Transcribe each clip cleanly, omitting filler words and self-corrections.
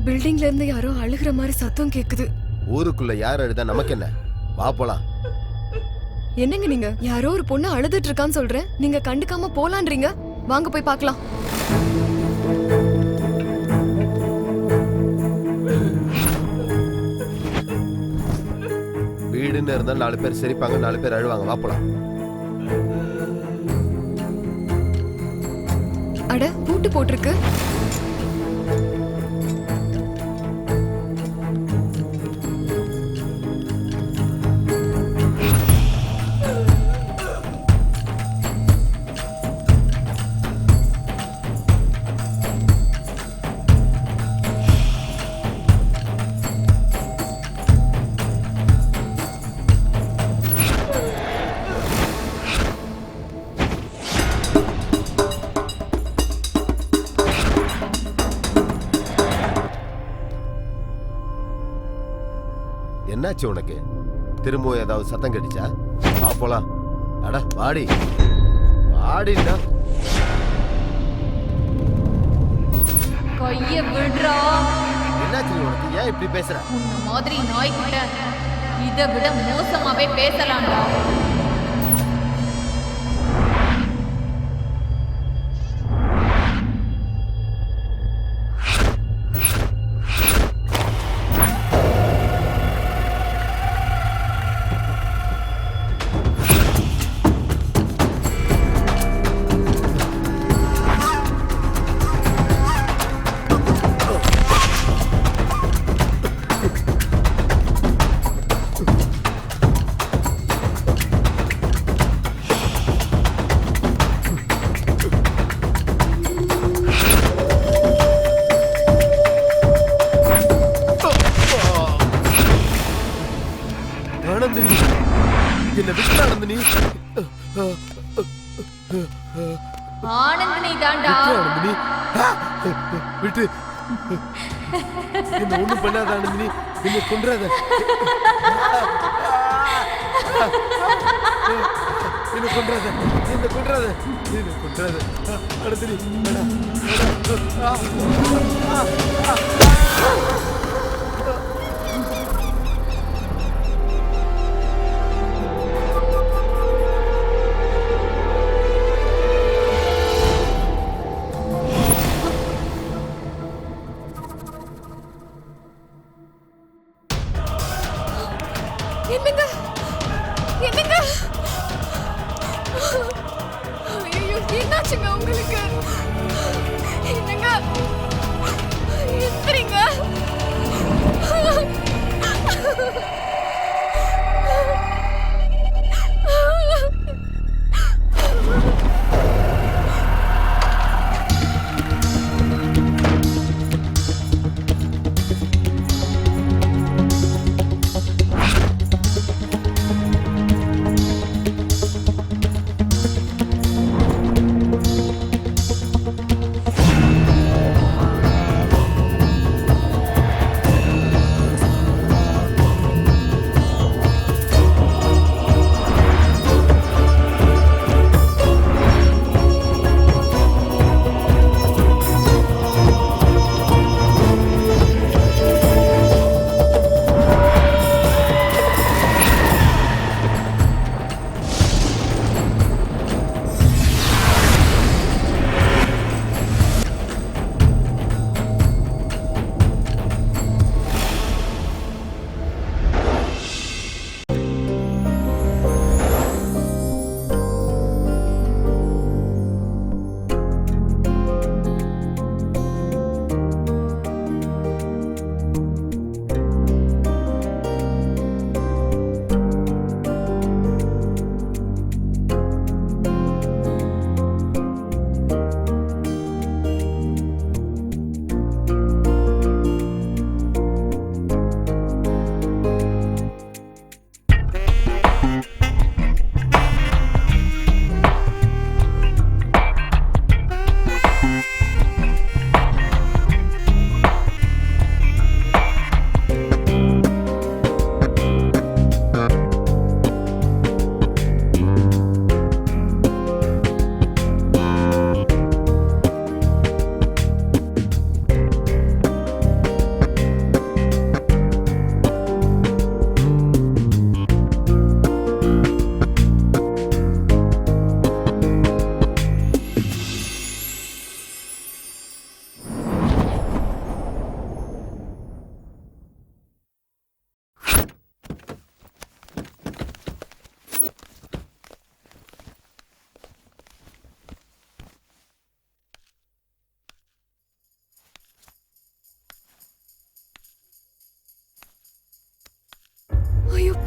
பில்டிங்ல இருந்து யாரோ அழுகிற மாதிரி சத்தம் கேக்குது. ஊருக்குள்ள யார் அழுதா நமக்கு என்ன? வா போலாம். என்னங்க நீங்க? யாரோ ஒரு பொண்ணு அழுதுட்டு இருக்கான்னு சொல்றேன், நீங்க கண்டுக்காம போலான்றீங்க. வாங்க போய் பார்க்கலாம். வீடுன்னு இருந்தா 4 பேர் சிரிப்பாங்க, 4 பேர் அழுவாங்க. வா போலாம். அட, பூட்டு போட்டிருக்கு. என்னாச்சு உனக்கு? திரும்பவும் ஏதாவது சத்தம் கடிச்சா? வா போலாம். அட வாடி வாடிடா. கைய விடுறா. என்னாச்சு உனக்கு? ஏன் இப்படி பேசுற? உன்ன மாதிரி நாய்கிட்ட இதை விட மோசமாவே பேசலாம்டா. என்ன விட்டு ஆனந்தினி. ஆனந்தினி தான்டா. ஆனந்தினி விட்டு என்ன ஒண்ணும் பண்ணாத ஆனந்தினி. என்ன கொன்றாத. என்ன கொன்றாத. என்ன கொன்றாத. என்ன கொன்றாத. ஆனந்தினி என்னங்க? என்னங்க? ஐயோ, என்னாச்சுங்க உங்களுக்கு? என்னங்க? எந்திரிங்க.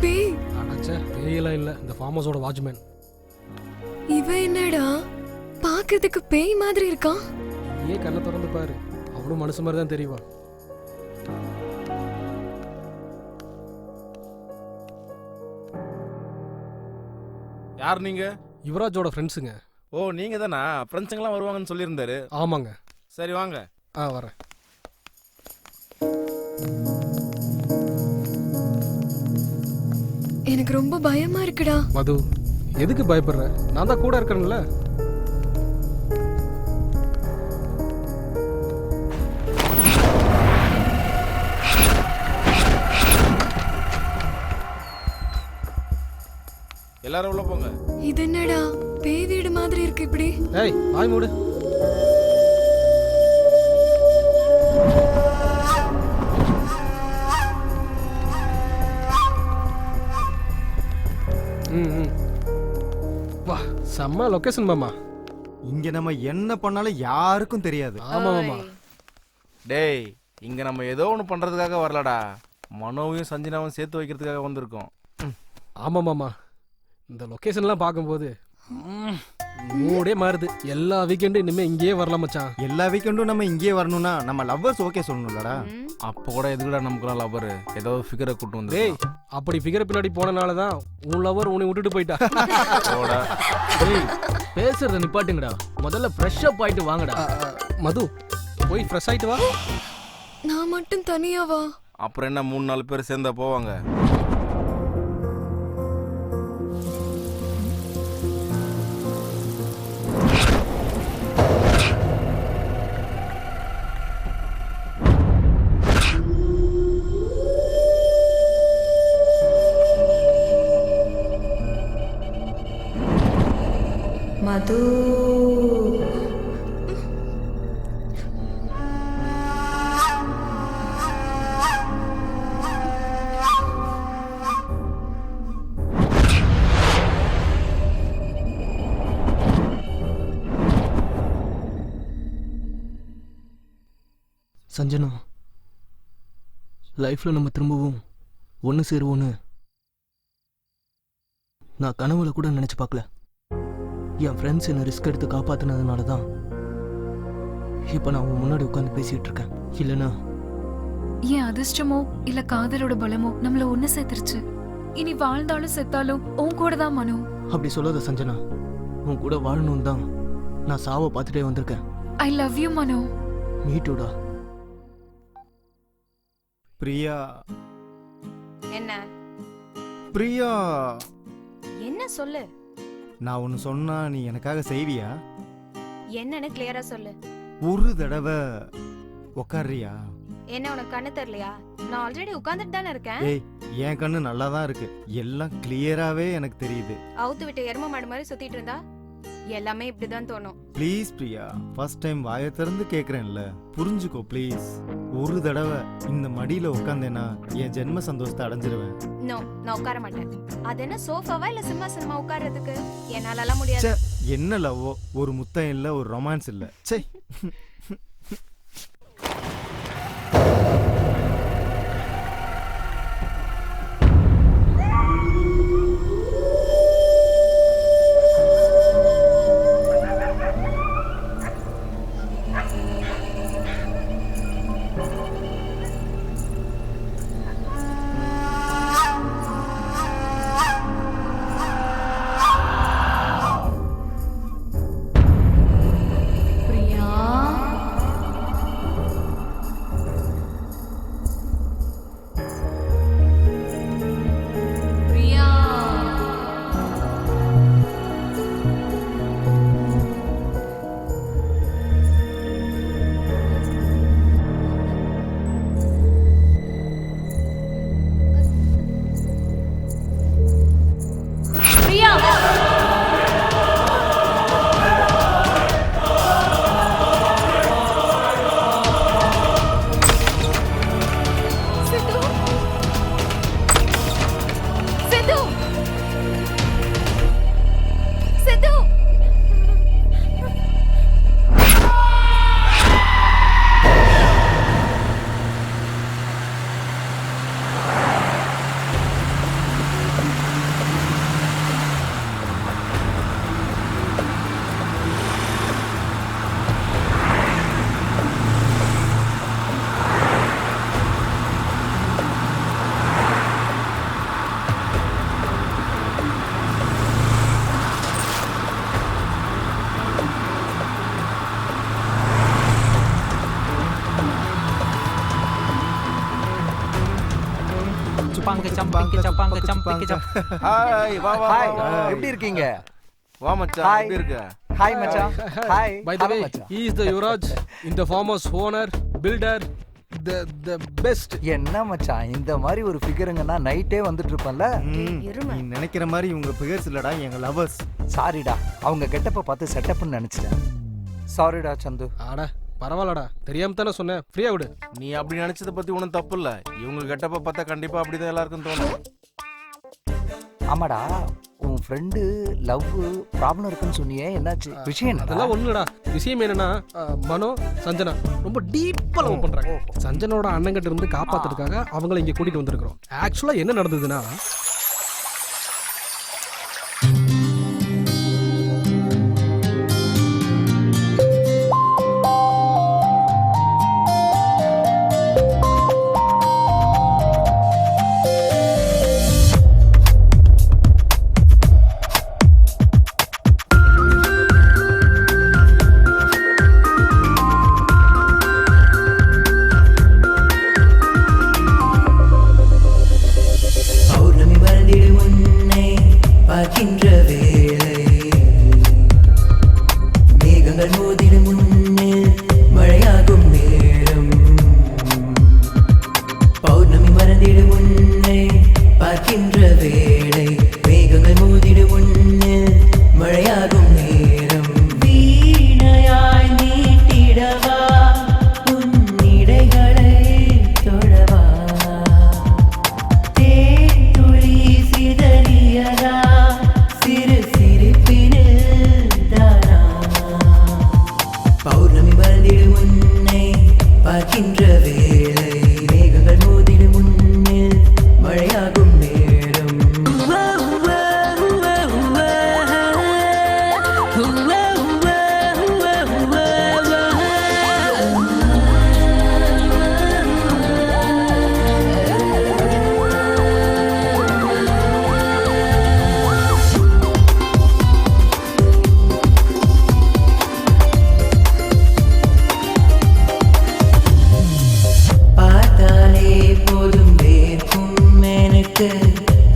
பேய். அடச்சே, பேயெல்லாம் இல்லை, இந்த ஃபார்ம் ஹவுஸோட வாட்ச்மேன். இவன் என்னடா பாக்குறதுக்கு பேய் மாதிரி இருக்கான்? ஏன் கண்ணை திறந்து பாரு, அவனும் மனுஷன் மாதிரி தான் தெரியவா. யார் நீங்க? யுவராஜோட ஃப்ரெண்ட்ஸுங்க. ஓ நீங்க தானா? ஃப்ரெண்ட்ஸுங்கெல்லாம் வருவாங்கன்னு சொல்லியிருந்தாரு. ஆமாங்க. சரி வாங்க. வரேன். எனக்கு ரொம்ப பயமா இருக்குடா. மது, எதுக்கு பயப்படுற? நான் தான் கூட இருக்கேன்ல. எல்லாரும் உள்ள போங்க. இது என்னடா பேய் வீடு மாதிரி இருக்கு இப்படி? ஏய், வாய் மூடு. வா, செம்ம லொகேஷன் மாமா. இங்க நம்ம என்ன பண்ணாலும் யாருக்கும் தெரியாது. ஆமா மாமா. டேய், இங்க நம்ம ஏதோ ஒன்று பண்றதுக்காக வரலடா, மனோவையும் சஞ்சனாவும் சேர்த்து வைக்கிறதுக்காக வந்திருக்கோம். ஆமா மாமா, இந்த லொகேஷன்லாம் பார்க்கும்போது மூடே மாறுது. எல்லா வீக்கெண்டும் இனிமே இங்கேயே வரலாம் மச்சான். எல்லா வீக்கெண்டும் நம்ம இங்கேயே வரணும்னா நம்ம லவ்வர்ஸ் ஓகே சொல்லணும்லடா. அப்போ கூட எதுக்குடா நமக்குலாம் லவர்? ஏதோ ஃபிகரை கூட்டு வந்து. டேய், அப்படி ஃபிகர் பின்னாடி போனனால தான் உன் லவர் உன்னை விட்டுட்டு போயிட்டா. டேய், பேசுறத நிப்பாட்டுங்கடா. முதல்ல ஃப்ரெஷ் அப் ஆயிட்டு வாங்கடா. மது, போய் ஃப்ரெஷ் ஆயிட்டு வா. நான் மட்டும் தனியாவா? அப்புறம் என்ன 3-4 பேர் சேர்ந்தா போவாங்க. மது, சஞ்சனா, லைஃப்ல நம்ம திரும்பவும் ஒன்று சேருவோன்னு நான் கனவுல கூட நினைச்சு பார்க்கல. என் ஃப்ரெண்ட்ஸ் என்னை ரிஸ்க் எடுத்து காப்பாத்தினதுனால தான் இப்போ நான் உன் முன்னாடி உட்காந்து பேசிட்டு இருக்கேன். இல்லைன்னா என் அதிர்ஷ்டமோ இல்ல காதலோட பலமோ நம்மள ஒண்ணு சேர்த்துருச்சு. இனி வாழ்ந்தாலும் செத்தாலும் உன் கூட தான் மனு. அப்படி சொல்லாத சஞ்சனா. உன் கூட வாழணும் தான் நான் சாவை பார்த்துட்டே வந்திருக்கேன். ஐ லவ் யூ மனு. மீட்டுடா. பிரியா. என்ன பிரியா, என்ன சொல்லு. நான் ஒன்னு சொன்னா நீ எனக்காக செய்வியா? என்னன்னு கிளியரா சொல்லு. ஒரு தடவை உக்காரியா? என்ன உனக்கு கண்ணு தெரியலையா? நான் ஆல்ரெடி உட்கார்ந்துட்டு தானே இருக்கேன். ஏய், என் கண்ணு நல்லா தான் இருக்கு. எல்லாம் கிளியராவே எனக்கு தெரியுது. அவுத்து விட்டு எரும மாடு மாதிரி சுத்திட்டு இருந்தா எல்லாமே இப்படிதான் தோணும். ப்ளீஸ் பிரியா, ஃபர்ஸ்ட் டைம் வாயை திறந்து கேக்குறேன்ல, புரிஞ்சுக்கோ ப்ளீஸ். ஒரு தடவை இந்த மடியில உட்காந்தேன்னா என் ஜென்ம சந்தோஷத்தை அடைஞ்சிருவேன். நோ, நான் உட்கார மாட்டேன். அது என்ன சோஃபாவா இல்ல சிம்மாசனமா உட்கார்றதுக்கு? என்னாலலாம் முடியாது. என்ன லவ்வோ, ஒரு முத்தம் இல்ல, ஒரு ரொமான்ஸ் இல்ல. சே. பிரியா, சப்பாங்க சம்பிங்க சப்பாங்க சம்பிங்க சப்பாங்க. ஹாய் வா வா ஹாய், வா. எப்படி இருக்கீங்க? வா மச்சான் ஹாய். எப்படி இருக்க? ஹாய் மச்சான். Hi. By the hello way, மச்சான். he is the Yuvraj, in the farmer's owner, builder, the best. என்ன மச்சான் இந்த மாதிரி ஒரு ஃபிகருங்கன்னா நைட்டே வந்துட்டு இருப்பேன்ல. நீ நினைக்கிற மாதிரி இவங்க பிகர்ஸ் இல்லடா, எங்க லவர்ஸ். சாரிடா, அவங்க கெட்டப்ப பார்த்து செட்டப்னு நினைச்சிட்டேன். சாரிடா சந்து. ஆட பரவாயில்லடா, தெரியாம தானே சொன்னேன், ஃப்ரீயா விடு. நீ அப்படி நினைச்சத பத்தி ஒன்றும் தப்பு இல்ல. இவங்க கெட்டப்ப பார்த்தா கண்டிப்பா அப்படிதான் எல்லாருக்கும் தோணும். ஆமாடா, உன் ஃப்ரெண்டு லவ் ப்ராப்ளம் இருக்குன்னு சொன்னியே, என்னாச்சு விஷயம் என்ன? அதெல்லாம் ஒண்ணுடா. விஷயம் என்னன்னா மனோ சஞ்சனா ரொம்ப டீப்பா லவ் பண்றாங்க. சஞ்சனோட அண்ணங்கிட்ட இருந்து காப்பாத்துறதுக்காக அவங்கள இங்க கூட்டிட்டு வந்திருக்கிறோம். ஆக்சுவலா என்ன நடந்ததுன்னா, பௌர்ணமி மறந்திடு உன்னை பார்க்கின்ற வேளை, மேகங்கள் மோதிடு முன்னில் மழையாகும் நேரம். பௌர்ணமி மறந்திடு உன்னை பார்க்கின்ற வேளை, மேகங்கள் மோதிடு முன்னில் மழையாகும் நேரம். வீணையாய் நீட்டிடவா உன் இடைகளை தொடவா, தேன்துளி சிதறியதா சிறு சிரிப்பினில் தானா. பௌர்ணமி மறந்திடு உன்னை பார்க்கின்ற வேளை, மேகங்கள் மோதிடு முன்னில் மழையாகும் நேரம். பார்த்தாலே போதும் வேர்க்கும் எனக்கு,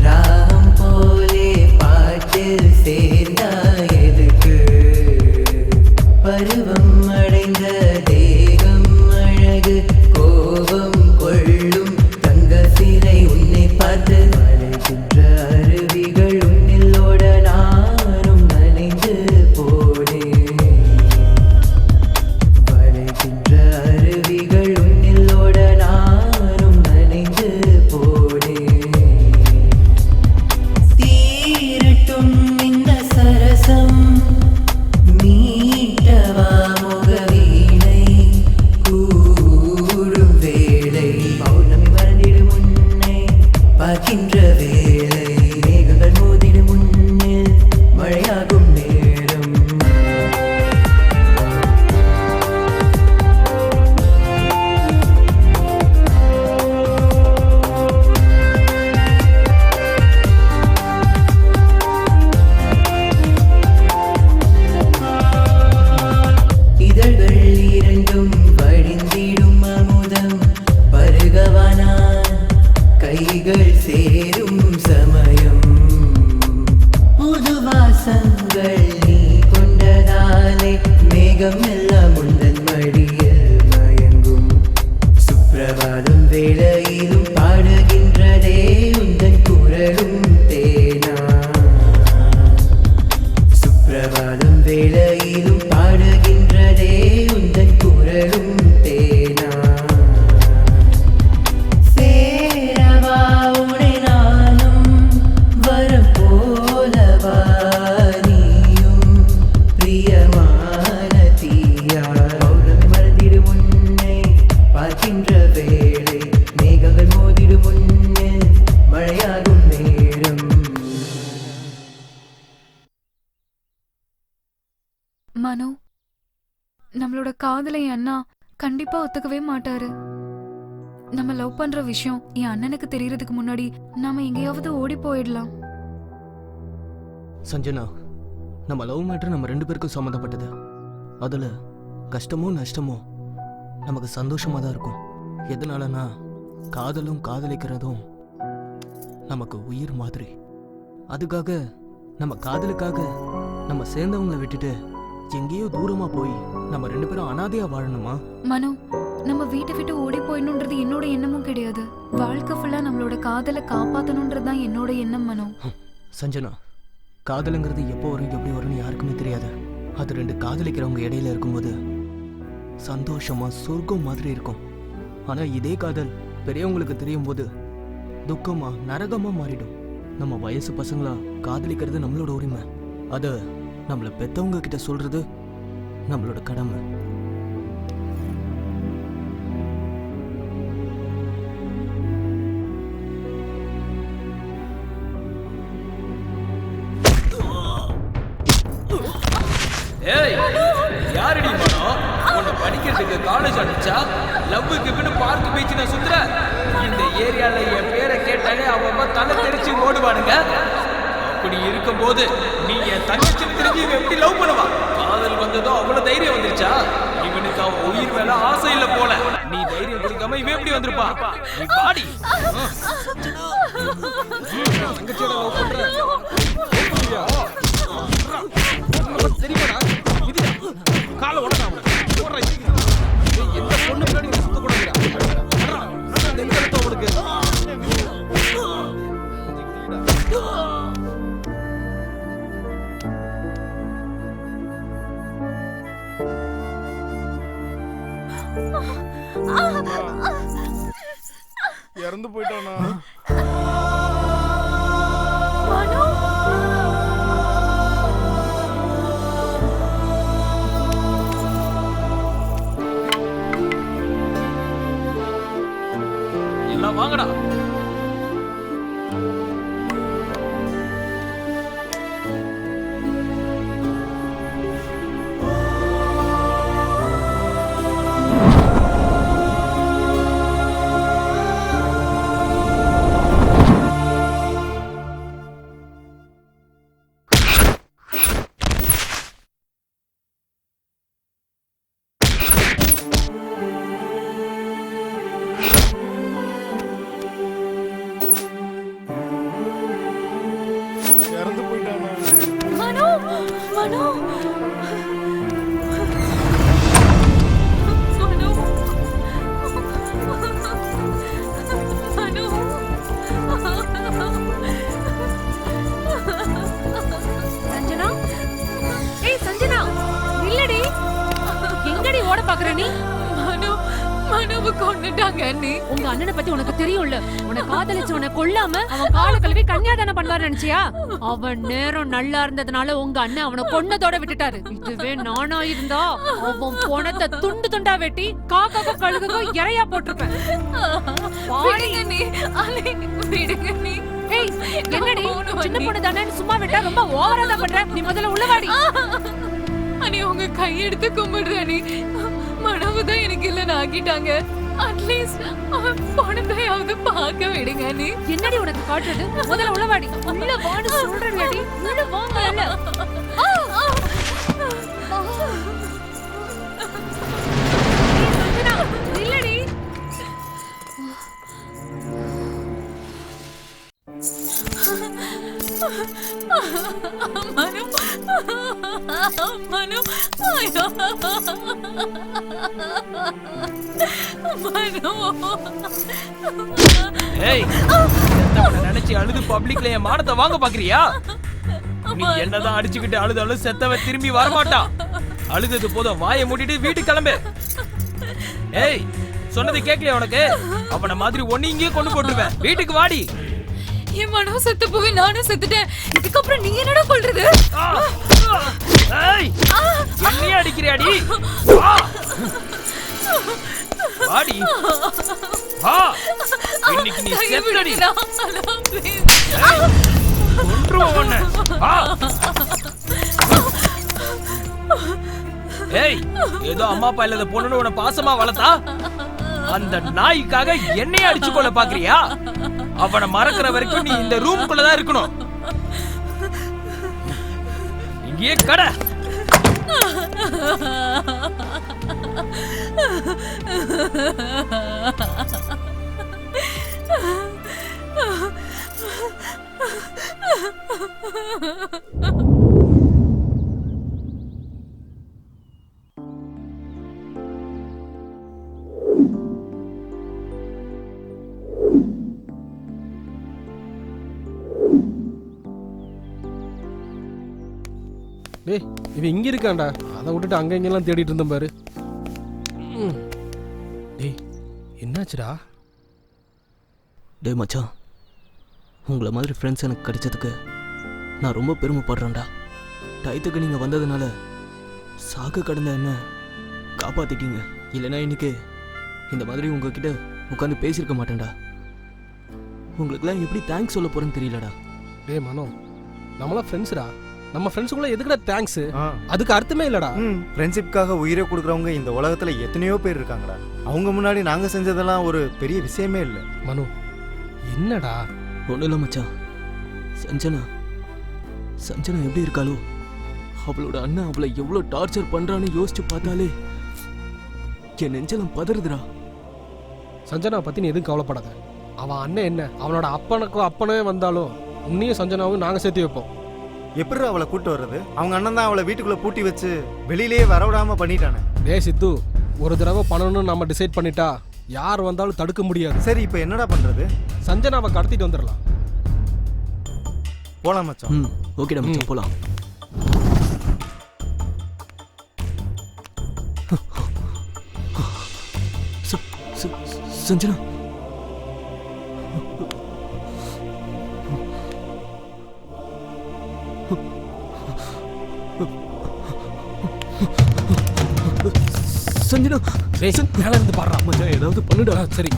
ராகம் போலே பாட்டில் சேர்ந்தா எதுக்கு. பருவம் அடைந்த தேகம் அழகு, கோபம் கொள்ளும் தங்க சிலை உன்னை பார்த்து மலைகின்ற அருவிகள் உன்னிலோட நானும் நனைந்து போனேன். வளைகின்ற அருவிகள் உன்னிலோட நானும் நனைந்து போனேன். தீரட்டும் இந்த சரசம், மீட்டவா முகவீணை கூடும் வேளை. பௌர்ணமி மறந்திடு உன்னை பார்க்கின்ற வேளை, மேகங்கள் மோதிடு முன்னில் மழையாகும் நேரம். இதழ்கள் இரண்டும் வழிந்திடும் அமுதம், பருகவானான் கைகள் சேரும் சமயம். புது வாசங்கள் நீ கொண்டதாலே மேகம் எல்லாம் உந்தன் மடியில் மயங்கும். சுப்பிரபாதம் வேளையிலும் பாடுகின்றதே உந்தன் குரலும் தேனா. சுப்பிரபாதம் வேளையிலும் பாடுகின்றதே உந்தன் குரலும் தேனா. சேரவா உனை நானும் வரம் போலவா நீயும் பிரியமான தீயா. பௌர்ணமி மறந்திடு உன்னை பார்க்கின்ற வேளை, மேகங்கள் மோதிடு முன்னில் மழையாகும் நேரம். மனோ, நம்மளோட காதலை என் அண்ணா கண்டிப்பா ஒத்துக்கவே மாட்டாரு. நம்ம லவ் பண்ற விஷயம் என் அண்ணனுக்கு தெரியறதுக்கு முன்னாடி நாம எங்கேயாவது ஓடி போயிடலாம். சஞ்சனா, நம்ம லவ் மேட்டர் நம்ம 2 பேருக்கும் சம்மந்தப்பட்டது. அதில் கஷ்டமோ நஷ்டமோ நமக்கு சந்தோஷமாக தான் இருக்கும். எதனாலனா காதலும் காதலிக்கிறதும் நமக்கு உயிர் மாதிரி. அதுக்காக நம்ம காதலுக்காக நம்ம சேர்ந்தவங்களை விட்டுட்டு எங்கேயோ தூரமா போய் நம்ம 2 பேரும் அனாதையா வாழணுமா? மனோ, நம்ம வீட்டை விட்டு ஓடி போயிடணுன்றது என்னோட எண்ணமும் கிடையாது. வாழ்க்கை ஃபுல்லா நம்மளோட காதலை காப்பாத்தணுன்றது தான் என்னோட எண்ணம் மனோ. சஞ்சனா, காதலுங்கிறது எப்போ வரும் எப்படி வரும்னு யாருக்குமே தெரியாது. அது 2 காதலிக்கிறவங்க இடையில இருக்கும்போது சந்தோஷமா சொர்க்கம் மாதிரி இருக்கும். ஆனா இதே காதல் பெரியவங்களுக்கு தெரியும் போது துக்கமா நரகமா மாறிடும். நம்ம வயசு பசங்களா காதலிக்கிறது நம்மளோட உரிமை. அது நம்மள பெத்தவங்க கிட்ட சொல்றது நம்மளோட கடமை. ஏய், யாரடி மனோ உன்னை படிக்கிறதுக்கு காலேஜ் அனுப்பிச்சா? லவ்வுக்கு பின்னு பார்க் பீச் நான் சுத்துற. இந்த ஏரியால என் பேரை கேட்டாலே அவன் தலை தெரிச்சு ஓடுவானுங்க. அப்படி இருக்கும்போது நீ என் தங்கச்சி தெரிஞ்சு இவன் எப்படி லவ் பண்ணுவா? காதல் வந்ததும் அவ்வளவு தைரியம் வந்துருச்சா? இவனுக்கு அவன் உயிர் மேல ஆசை இல்ல போல. நீ தைரியம் கொடுக்காம இவன் எப்படி வந்திருப்பா? நீ பாடி தங்கச்சியோட லவ் பண்ற தெரியுமாடா? இது காலை உடனே போடுற எந்த பொண்ணு பின்னாடி நீ சுத்த கூடாதுடா. நெஞ்செழுத்த உனக்கு இறந்து போயிட்டானா? எல்லாம் வாங்கடா. இறந்து போயிட்டானா? மனோ, மனோ, சஞ்சனா, ஏய் சஞ்சனா, நில்லடி. எங்கடி ஓட பாக்குற நீ? மனோ, மனோவை கொன்னுட்டாங்க அண்ணி. உங்க அண்ணனை பத்தி உனக்கு தெரியும்ல. உன்னை காதலிச்சவனை கொல்லாம அவன் கால கழுவி கன்னியாதானம் பண்ணுவாரு நினைச்சியா? அவன் நேரம் நல்லா இருந்ததுனால உங்க அண்ணன் அவனை கொன்னதோட விட்டுட்டாரு. இதுவே நானா இருந்தா அவன் பொணத்தை துண்டு துண்டா வெட்டி காக்காக்கோ கழுகுக்கோ இறையா போட்டிருப்பேன். விடுங்க நீ, அண்ணி, விடுங்க நீ. ஏய், என்னடி சின்ன பொண்ணு தானே சும்மா விட்டா ரொம்ப ஓவரா தான் பண்ற. நீ முதல்ல உள்ளவாடி. அண்ணி, உங்க கையெடுத்து கும்பிடுற அண்ணி. மனவு தான் எனக்கு இல்லைன்னு ஆக்கிட்டாங்க. அட்லீஸ்ட் அவன் பொண்ணத்தையாவது பார்க்க விடுங்க அண்ணி. என்னடி உனக்கு காட்டுறது? முதல்ல உள்ளவாடி. உள்ள வான்னு சொல்றேன்டி. உள்ள வாங்கல. சஞ்சனா, நில்லடி. மனு, மனு, ஐயோ. மனு. ஏய், நினைச்சு அழுது பப்ளிக்ல என் மானத்தை வாங்க பாக்குறியா? நீ என்னதான் அடிச்சுக்கிட்டு அழுதாலும் செத்தவ திரும்பி வரமாட்டா. அழுதது போதும், வாயை மூடிட்டு வீட்டுக்கு கிளம்பு. ஏய், சொன்னது கேட்கலையா உனக்கு? அவன மாதிரி ஒன்னு இங்கே கொண்டு போட்டுருவேன். வீட்டுக்கு வாடி. என் மனோ செத்து போய் நானும் செத்துட்டேன். இதுக்கப்புறம் நீ என்னடா சொல்றது? ஏய், என்னைய அடிக்கிறியாடி? வாடி. வா. இன்னைக்கு நீ செத்துடடி. கொன்றுவோம் உன்னை. வா. ஏய், ஏதோ அம்மா அப்பா இல்லாத பொண்ணுன்னு உன்னை பாசமா வளர்த்தா அந்த நாய்க்காக என்னைய அடிச்சு கொள்ள பாக்குறியா? அவனை மறக்கிற வரைக்கும் நீ இந்த ரூம்குள்ளதான் இருக்கணும். இங்கேயே கடை. டேய் இவன் இங்க இருக்கான்டா, அதை விட்டுட்டு அங்க இங்கெல்லாம் தேடிட்டு இருந்தேன் பாரு. டேய் என்னாச்சுடா? டேய் மச்சான், உங்களை மாதிரி ஃப்ரெண்ட்ஸ் எனக்கு கிடைச்சதுக்கு நான் ரொம்ப பெருமைப்படுறேன்டா. டயத்துக்கு நீங்கள் வந்ததுனால சாக்கு கடந்த என்ன காப்பாற்றிட்டீங்க. இல்லைன்னா இன்னைக்கு இந்த மாதிரி உங்ககிட்ட உட்காந்து பேசியிருக்க மாட்டேன்டா. உங்களுக்குலாம் எப்படி தேங்க்ஸ் சொல்ல போகிறேன்னு தெரியலடா. டேய் மனோ, நம்மளாம் ஃப்ரெண்ட்ஸ்டா. நம்ம ஃப்ரெண்ட்ஸுக்குள்ள எதுக்குடா தேங்க்ஸ்? அதுக்கு அர்த்தமே இல்லடா. ஃப்ரெண்ட்ஷிப்காக உயிரை கொடுக்குறவங்க இந்த உலகத்துல எத்தனையோ பேர் இருக்காங்கடா. அவங்க முன்னாடி நாங்க செஞ்சதெல்லாம் ஒரு பெரிய விஷயமே இல்லை. மனு என்னடா? ஒன்றும் இல்லை மச்சான். சஞ்சனா எப்படி இருக்காளோ, அவளோட அண்ணன் அவளை எவ்வளோ டார்ச்சர் பண்றான்னு யோசிச்சு பார்த்தாலே என் நெஞ்சலம் பதறுதுடா. சஞ்சனா பத்தி நீ எதுவும் கவலைப்படாத. அவன் அண்ணன் என்ன, அவனோட அப்பனே வந்தாலும் உன்னையும் சஞ்சனாவும் நாங்க சேர்த்து வைப்போம். எப்படி அவளை கூட்டு வர்றது? அவங்க அண்ணன் தான் அவளை வீட்டுக்குள்ள பூட்டி வச்சு வெளியிலேயே வரவிடாம பண்ணிட்டானே. டேய் சித்து, ஒரு தடவை பண்ணணும்னு நம்ம டிசைட் பண்ணிட்டா யார் வந்தாலும் தடுக்க முடியாது. சரி இப்போ என்னடா பண்றது? சஞ்சனாவை கடத்திட்டு வந்துடலாம். போலாம் மச்சான். ஓகேடா மச்சான், போலாம். சஞ்சனா சஞ்சனா மேல இருந்து பாடுறா. மச்சான் ஏதாவது பண்ணுடா. சரி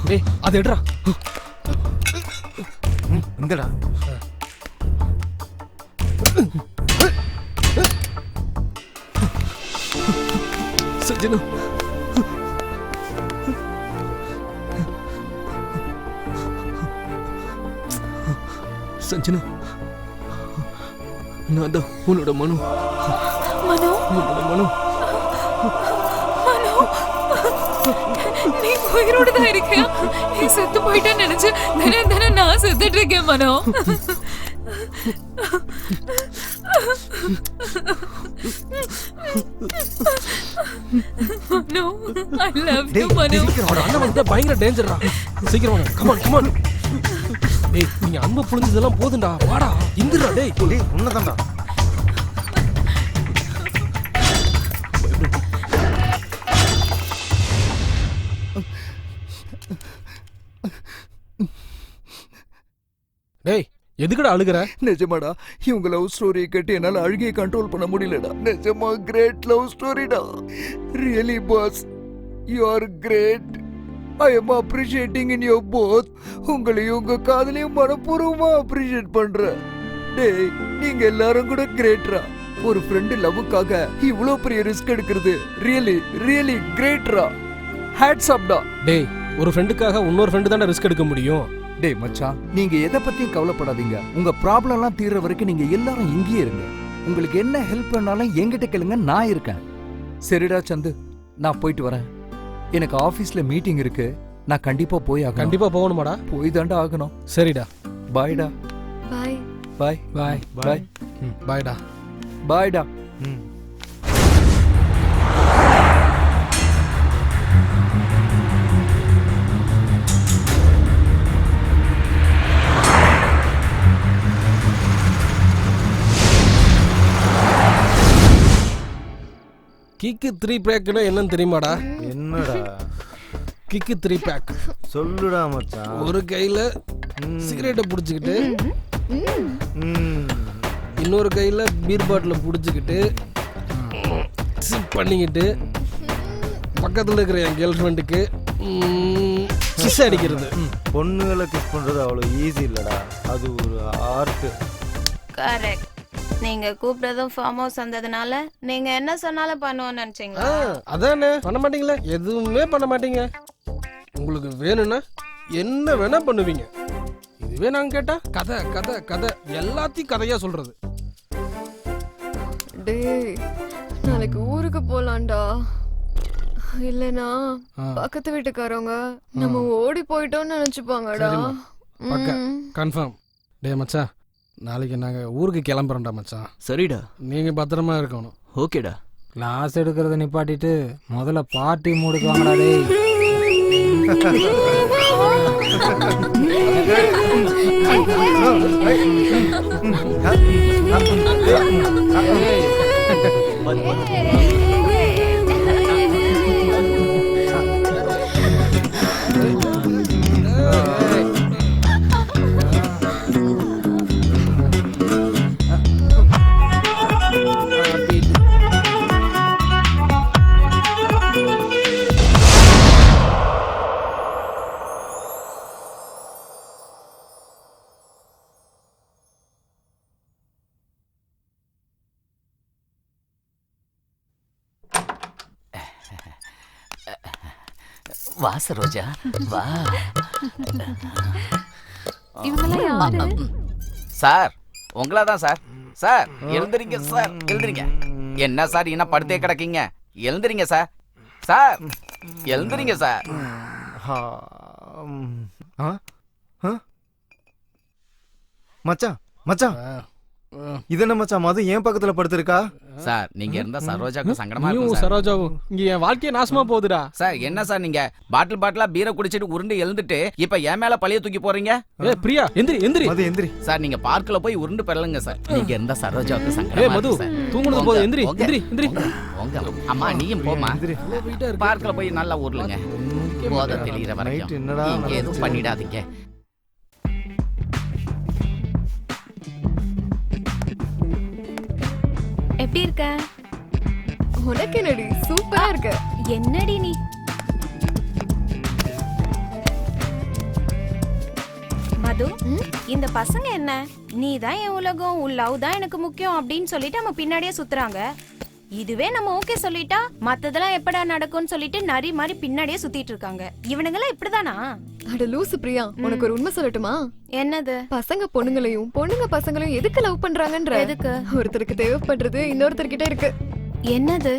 டேய் அது எடுறா. இங்கடா. சஞ்சனா சஞ்சனா, நான் தான் உன்னோட மனு. உன்னோட மனு. நீ உயிரோட தான் இருக்கியா? நீ செத்து போயிட்டேன்னு நினைச்சு தானே நான் செத்துட்டு இருக்கேன் மனோ. மனோ, I love you மனோ. அண்ணன் வந்து பயங்கர டேஞ்சர்ரா. சீக்கிரம் வாங்க. Come on come on. டேய் நீ அன்பு புளிஞ்சதெல்லாம் போதும்டா. வாடா இந்துடா. டேய் டேய் உன்னதான்டா. டேய் எதுக்குடா அழுகுற? நிஜமாடா, இவங்க லவ் ஸ்டோரியை கேட்டு என்னால அழுகையை கண்ட்ரோல் பண்ண முடியலடா. நிஜமா கிரேட் லவ் ஸ்டோரிடா. Really boss, you are great. I am appreciating in your both. உங்களையும் உங்க காதலையும் மனப்பூர்வமா அப்ரிஷியேட் பண்றேன். டேய் நீங்க எல்லாரும் கூட கிரேட்ரா. ஒரு ஃப்ரெண்டு லவ்வுக்காக இவ்வளோ பெரிய ரிஸ்க் எடுக்கிறது ரியலி ரியலி கிரேட்ரா. ஹேட்ஸ் அப் டா. டேய் ஒரு ஃப்ரெண்டுக்காக இன்னொரு ஃப்ரெண்டு தானே ரிஸ்க் எடுக்க முடியும். டேய் மச்சான், நீங்க எதை பத்தியும் கவலைப்படாதீங்க. உங்க ப்ராப்ளம் எல்லாம் தீர்ற வரைக்கும் நீங்க எல்லாரும் இங்கேயே இருங்க. உங்களுக்கு என்ன ஹெல்ப் பண்ணாலும் என்கிட்ட கேளுங்க, நான் இருக்கேன். சரிடா சந்து, நான் போயிட்டு வரேன். எனக்கு ஆபீஸ்ல மீட்டிங் இருக்கு, நான் கண்டிப்பா போய் ஆகணும். கண்டிப்பா போகணுமாடா? போய் தாண்டா ஆகணும். சரிடா. பாய்டா. பாய் பாய் பாய் பாய் பாய்டா. பாய்டா. கிக்கு 3 பேக்னா என்னன்னு தெரியுமாடா? என்னடா கிக்கு 3 பேக்? சொல்லுடா மச்சான். ஒரு கையில சிகரெட்டை புடிச்சுக்கிட்டு, இன்னொரு கையில பீர் பாட்டில புடிச்சுக்கிட்டு சிப் பண்ணிக்கிட்டு பக்கத்துல இருக்கிற என் கேர்ள் ஃப்ரெண்டுக்கு கிஸ் அடிக்கிறது. பொண்ணுகளை கிஸ் பண்றது அவ்வளவு ஈஸி இல்லடா, அது ஒரு ஆர்ட். கரெக்ட். நீங்க கூப்பிட்டதும் ஃபார்ம் ஹவுஸ் வந்ததுனால நீங்க என்ன சொன்னாலும் பண்ணுவோம்னு நினைச்சீங்களா? அதானே, பண்ண மாட்டீங்களா? எதுவுமே பண்ண மாட்டீங்க. உங்களுக்கு வேணும்னா என்ன வேணா பண்ணுவீங்க. இதுவே நாங்க கேட்டா கதை கதை கதை எல்லாத்தையும் கதையா சொல்றது. டேய் நாளைக்கு ஊருக்கு போலாம்டா. இல்லனா பக்கத்து வீட்டுக்காரங்க நம்ம ஓடி போயிட்டோம்னு நினைச்சுப்பாங்கடா. பக்கா கன்ஃபார்ம். டே மச்சான், நாளைக்கு நாங்கள் ஊருக்கு கிளம்புறோம்டா மச்சான். சரிடா. நீங்கள் பத்திரமா இருக்கணும். ஓகேடா. கிளாஸ் எடுக்கிறத நிப்பாட்டிட்டு முதல்ல பார்ட்டி மூடுக்கு வாங்கடா டேய். வா சரோஜா வா. சார் உங்களா தான் சார். சார் எழுந்துறீங்க சார், எழுந்துறீங்க. என்ன சார் இன்னும் படுத்தே கிடக்கீங்க? எழுந்துறீங்க சார். சார் எழுந்துறீங்க சார். மச்சான் மச்சான், இது என்ன மச்சான் மது ஏன் பக்கத்துல படுத்திருக்கா? சார் நீங்க இருந்தா சரோஜாக்கு சங்கடமா நீயும் இருக்கும் சார். சரோஜாவும் இங்க என் வாழ்க்கையே நாசமா போகுதுடா. சார் என்ன சார் நீங்க பாட்டிலா பீரை குடிச்சிட்டு உருண்டு எழுந்துட்டு இப்ப என் மேல பழிய தூக்கி போறீங்க? ஏ பிரியா எந்திரி எந்திரி. மது எந்திரி. சார் நீங்க பார்க்ல போய் உருண்டு பெறலுங்க சார். நீங்க இருந்தா சரோஜாவுக்கு ஏ சங்கடமா மது இருக்கும் சார். தூங்குனது போது எந்திரி எந்திரி எந்திரி. அம்மா நீயும் போமா. பார்க்ல போய் நல்லா ஊர்லுங்க. போத தெரியற வரைக்கும் என்னடா நீங்க எதுவும் பண்ணிடாதீங்க. எப்படி இருக்க? உனக்கு என்னடி சூப்பரா இருக்க. என்னடி நீ? மது, இந்த பசங்க என்ன நீ தான் என் உலகம், உன் லவ் தான் எனக்கு முக்கியம் அப்படின்னு சொல்லிட்டு நம்ம பின்னாடியே சுத்துறாங்க. இதுவே நம்ம ஓகே சொல்லிட்டா மத்ததெல்லாம் எப்படா நடக்கும்னு சொல்லிட்டு நரி மாதிரி பின்னாடியே சுத்திட்டு இருக்காங்க. இவனுங்கெல்லாம் இப்படிதானா? அட லூசு பிரியா, உனக்கு ஒரு உண்மை சொல்லட்டுமா? என்னது? பசங்க பொண்ணுங்களையும் பொண்ணுங்க பசங்களையும் எதுக்கு லவ் பண்றாங்கன்ற. எதுக்கு? ஒருத்தருக்கு தேவைப்படுறது இன்னொருத்தர்கிட்ட இருக்கு. என்னது?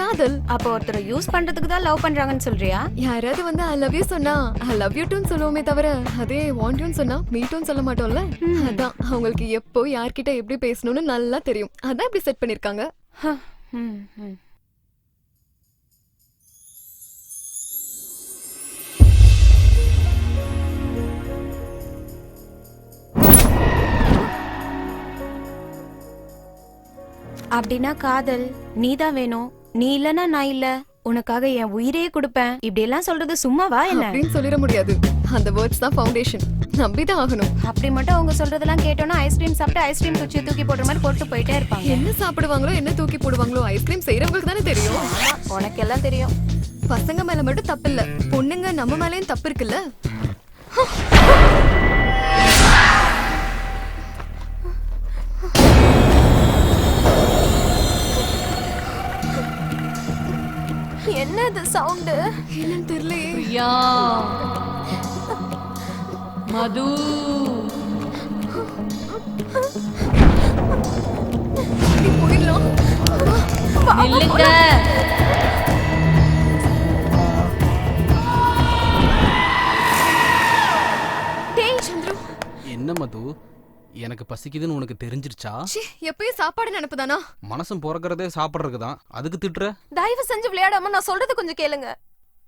காதல். அப்ப ஒருத்தரை யூஸ் பண்றதுக்கு தான் லவ் பண்றாங்கன்னு சொல்றியா? யாராவது வந்து ஐ லவ் யூ சொன்னா ஐ லவ் யூ டூன்னு சொல்லுவோமே தவிர அதே வாண்ட் யூன்னு சொன்னா மீ டூன்னு சொல்ல மாட்டோம்ல. அதான் அவங்களுக்கு எப்போ யார்கிட்ட எப்படி பேசணும்னு நல்லா தெரியும். அதான் இப்படி செட் பண்ணிருக்காங்க. அப்படின்னா காதல் நீதான் வேணும், நீ இல்லனா நான் இல்ல, உனக்காக என் உயிரையே கொடுப்பேன் இப்படி எல்லாம் சொல்றது சும்மாவா என்ன? அப்படின்னு சொல்லிட முடியாது. அந்த வேர்ட்ஸ் தான் ஃபவுண்டேஷன். நம்பிதான் ஆகணும். அப்படி மட்டும் அவங்க சொல்றதெல்லாம் கேட்டோம்னா ஐஸ்கிரீம் சாப்பிட்டு ஐஸ்கிரீம் குச்சி தூக்கி போடுற மாதிரி போட்டு போயிட்டே இருப்பாங்க. என்ன சாப்பிடுவாங்களோ என்ன தூக்கி போடுவாங்களோ ஐஸ்கிரீம் செய்யறவங்களுக்கு தானே தெரியும். உனக்கு எல்லாம் தெரியும். பசங்க மேல மட்டும் தப்பு இல்ல, பொண்ணுங்க நம்ம மேலயும் தப்பு இருக்குல்ல. என்ன இது சவுண்ட்? என்னன்னு தெரியலையே. பிரியா, மது, போயிடலாம். நில்லுங்க. டேய் சந்திரு. என்ன மது, எனக்கு பசிக்குதுன்னு உனக்கு தெரிஞ்சிருச்சா? எப்பயும் சாப்பாடு நினைப்புதானா? மனசும் பிறக்கிறதே சாப்பிட்றதுக்கு தான், அதுக்கு திட்டுற? தயவு செஞ்சு விளையாடாம நான் சொல்றது கொஞ்சம் கேளுங்க.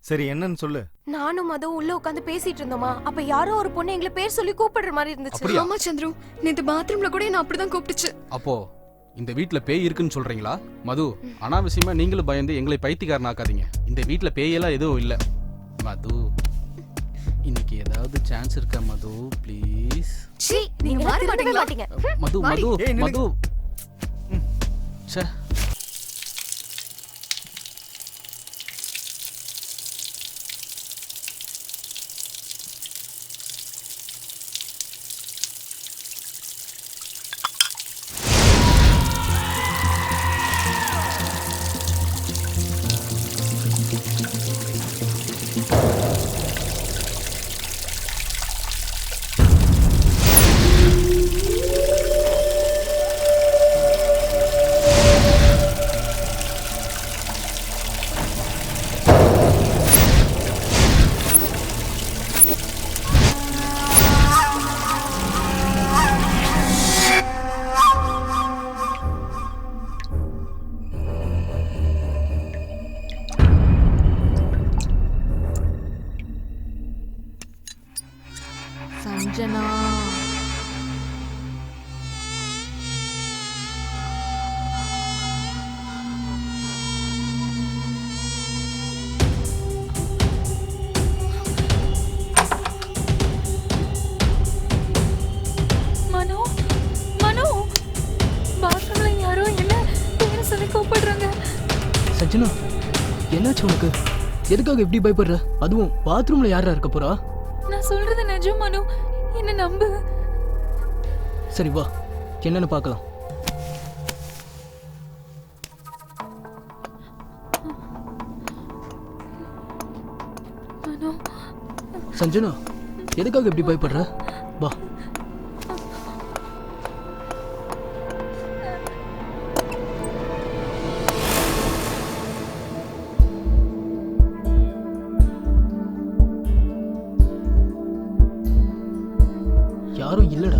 சரி என்னன்னு சொல்லு. நானும் அதுவும் உள்ள உட்காந்து பேசிட்டு இருந்தோமா, அப்ப யாரோ ஒரு பொண்ணு எங்களை பேர் சொல்லி கூப்பிடுற மாதிரி இருந்துச்சு. ஆமா சந்திரு, நேத்து பாத்ரூம்ல கூட என்ன அப்படிதான் கூப்பிட்டுச்சு. அப்போ இந்த வீட்ல பேய் இருக்குன்னு சொல்றீங்களா? மது, அனாவசியமா நீங்களும் பயந்து எங்களை பைத்தியக்காரனாக்காதீங்க. இந்த வீட்ல பேயெல்லாம் எதுவும் இல்ல. மது, இன்னைக்கு ஏதாவது சான்ஸ் இருக்கா மது? ப்ளீஸ். நீங்க மாற மாட்டீங்க. மது மது மது. ச்சே. சஞ்சனா என்னாச்சு உனக்கு? எதுக்காக இப்படி பயப்படுற? அதுவும் பாத்ரூம்ல யாரா இருக்க போறா? நான் சொல்றது நிஜம் மனு, என்ன நம்பு. சரி வா, என்னன்னு பார்க்கலாம். மனு, சஞ்சனா எதுக்காக இப்படி பயப்படுற? வா. யாரும் இல்லடா.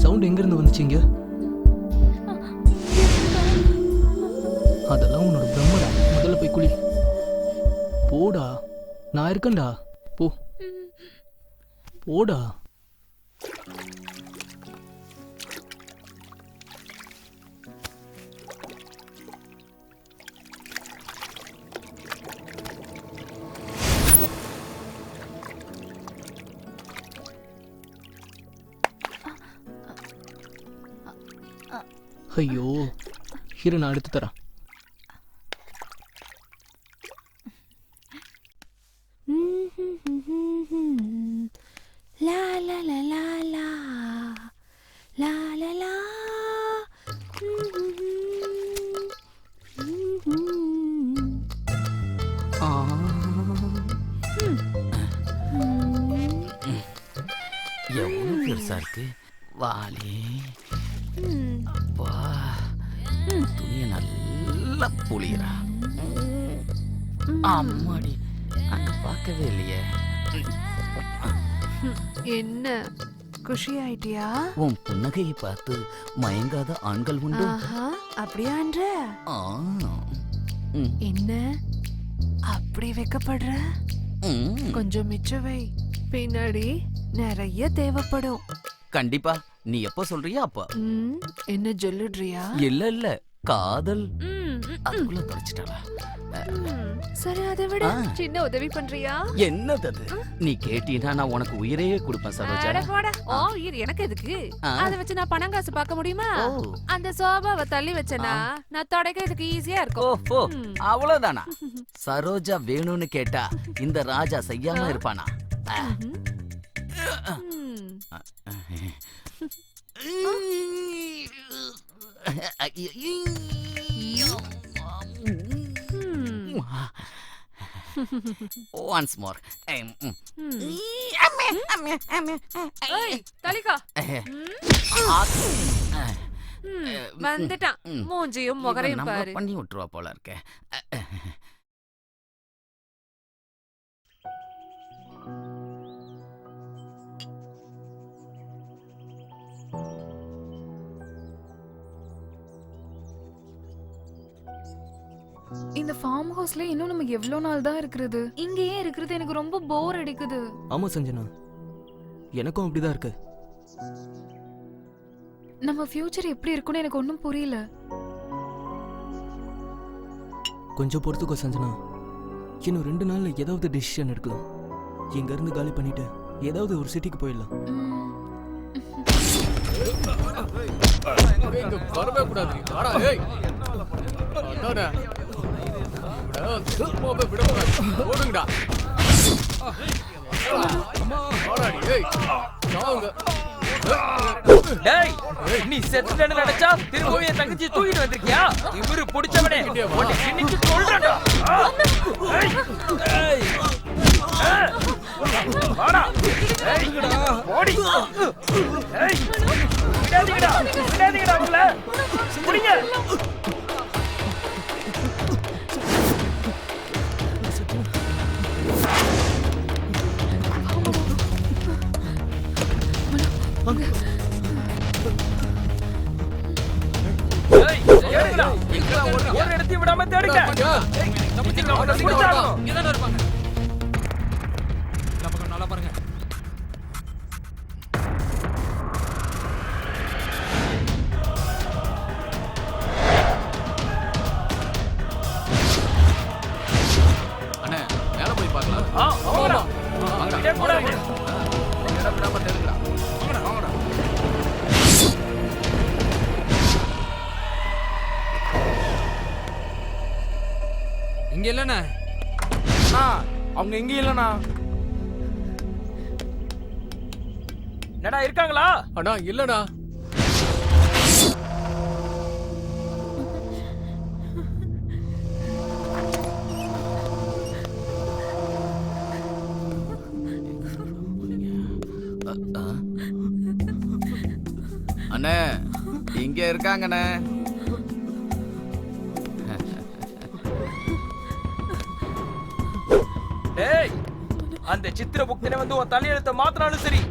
சவுண்ட் எங்க இருந்து வந்துச்சுங்க? அதெல்லாம் உன்னோட பிரம்மடா. முதல்ல போய் குளி. போடா, நான் இருக்கேன்டா. போ போடா. ஐயோ, இரு நான் எடுத்து தரேன். லா லா லா லா லா லா லா லா. எவ்வளவு பெருசா இருக்கு வாலி. அப்பா, துணியை நல்லா புளியறா. அம்மாடி, அங்க பார்க்கவே இல்லையே. என்ன குஷி ஆயிட்டியா? உன் புன்னகையை பார்த்து மயங்காத ஆண்கள் உண்டு. அப்படியான்ற ஆ, என்ன அப்படி வைக்கப்படுற? கொஞ்சம் மிச்சவை, பின்னாடி நிறைய தேவைப்படும். கண்டிப்பா. நீ எப்ப சொல்றியா அப்ப. என்ன சொல்லுறியா? இல்ல இல்ல, காதல். அதுக்குள்ள தொலைச்சிட்டாளா? சரி, அதை விட சின்ன உதவி பண்றியா? என்னது அது? நீ கேட்டீனா நான் உனக்கு உயிரையே கொடுப்பேன் சரோஜா. ஓ, உயிர் எனக்கு எதுக்கு? அதை வச்சு நான் பணம் காசு பார்க்க முடியுமா? அந்த சோபாவை தள்ளி வச்சனா நான் தொடக்க இதுக்கு ஈஸியா இருக்கும். ஓ, அவ்வளவுதானா? சரோஜா வேணும்னு கேட்டா இந்த ராஜா செய்யாம இருப்பானா? Once more. தலிகா வந்துட்டான். மூஞ்சியும் முகரையும் பாரு. பண்ணி விட்டுருவா போல இருக்க. இந்த ஃபார்ம் ஹவுஸ்ல இன்னும் நம்ம எவ்வளவு நாள் தான் இருக்கிறது? இங்கேயே இருக்கிறது எனக்கு ரொம்ப போர் அடிக்குது. ஆமா சஞ்சனா, எனக்கும் அப்படிதான் இருக்கு. நம்ம ஃபியூச்சர் எப்படி இருக்கும்னு எனக்கு ஒன்றும் புரியல. கொஞ்சம் பொறுத்துக்கோ சஞ்சனா. இன்னும் 2 நாள்ல ஏதாவது டிசிஷன் எடுக்கலாம். இங்க இருந்து காலி பண்ணிட்டு ஏதாவது ஒரு சிட்டிக்கு போயிடலாம். வரவே கூடாது. ஓடுங்கடா. டேய், நீ செத்துட்டேன்னு நினைச்சா திரும்பவும் என் தங்கச்சி தூக்கிட்டு வந்திருக்கியா? இவரு பிடிச்சவனே உன்னை கிண்ணிட்டு கொல்றடா. வாடா. ஓடி. விடாதீங்கடா, விடாதீங்கடா உள்ள. புடிங்க. ஒரு இடத்தையும் விடாம தேடுங்க. நல்லா பாருங்க. அண்ணே, மேல போய் பார்க்கலாம். வாங்கடா. விட கூடாது. விடாம தேடுங்கடா. வாங்கடா. இங்க இல்லண்ணே. அண்ணா அவங்க எங்க இல்லண்ணா. என்னடா இருக்காங்களா? அண்ணா இல்லடா. அண்ணே இங்க இருக்காங்கண்ணே. டேய், அந்த சித்திரகுப்தனை வந்து உன் தலையெழுத்த மாத்தினாலும் சரி,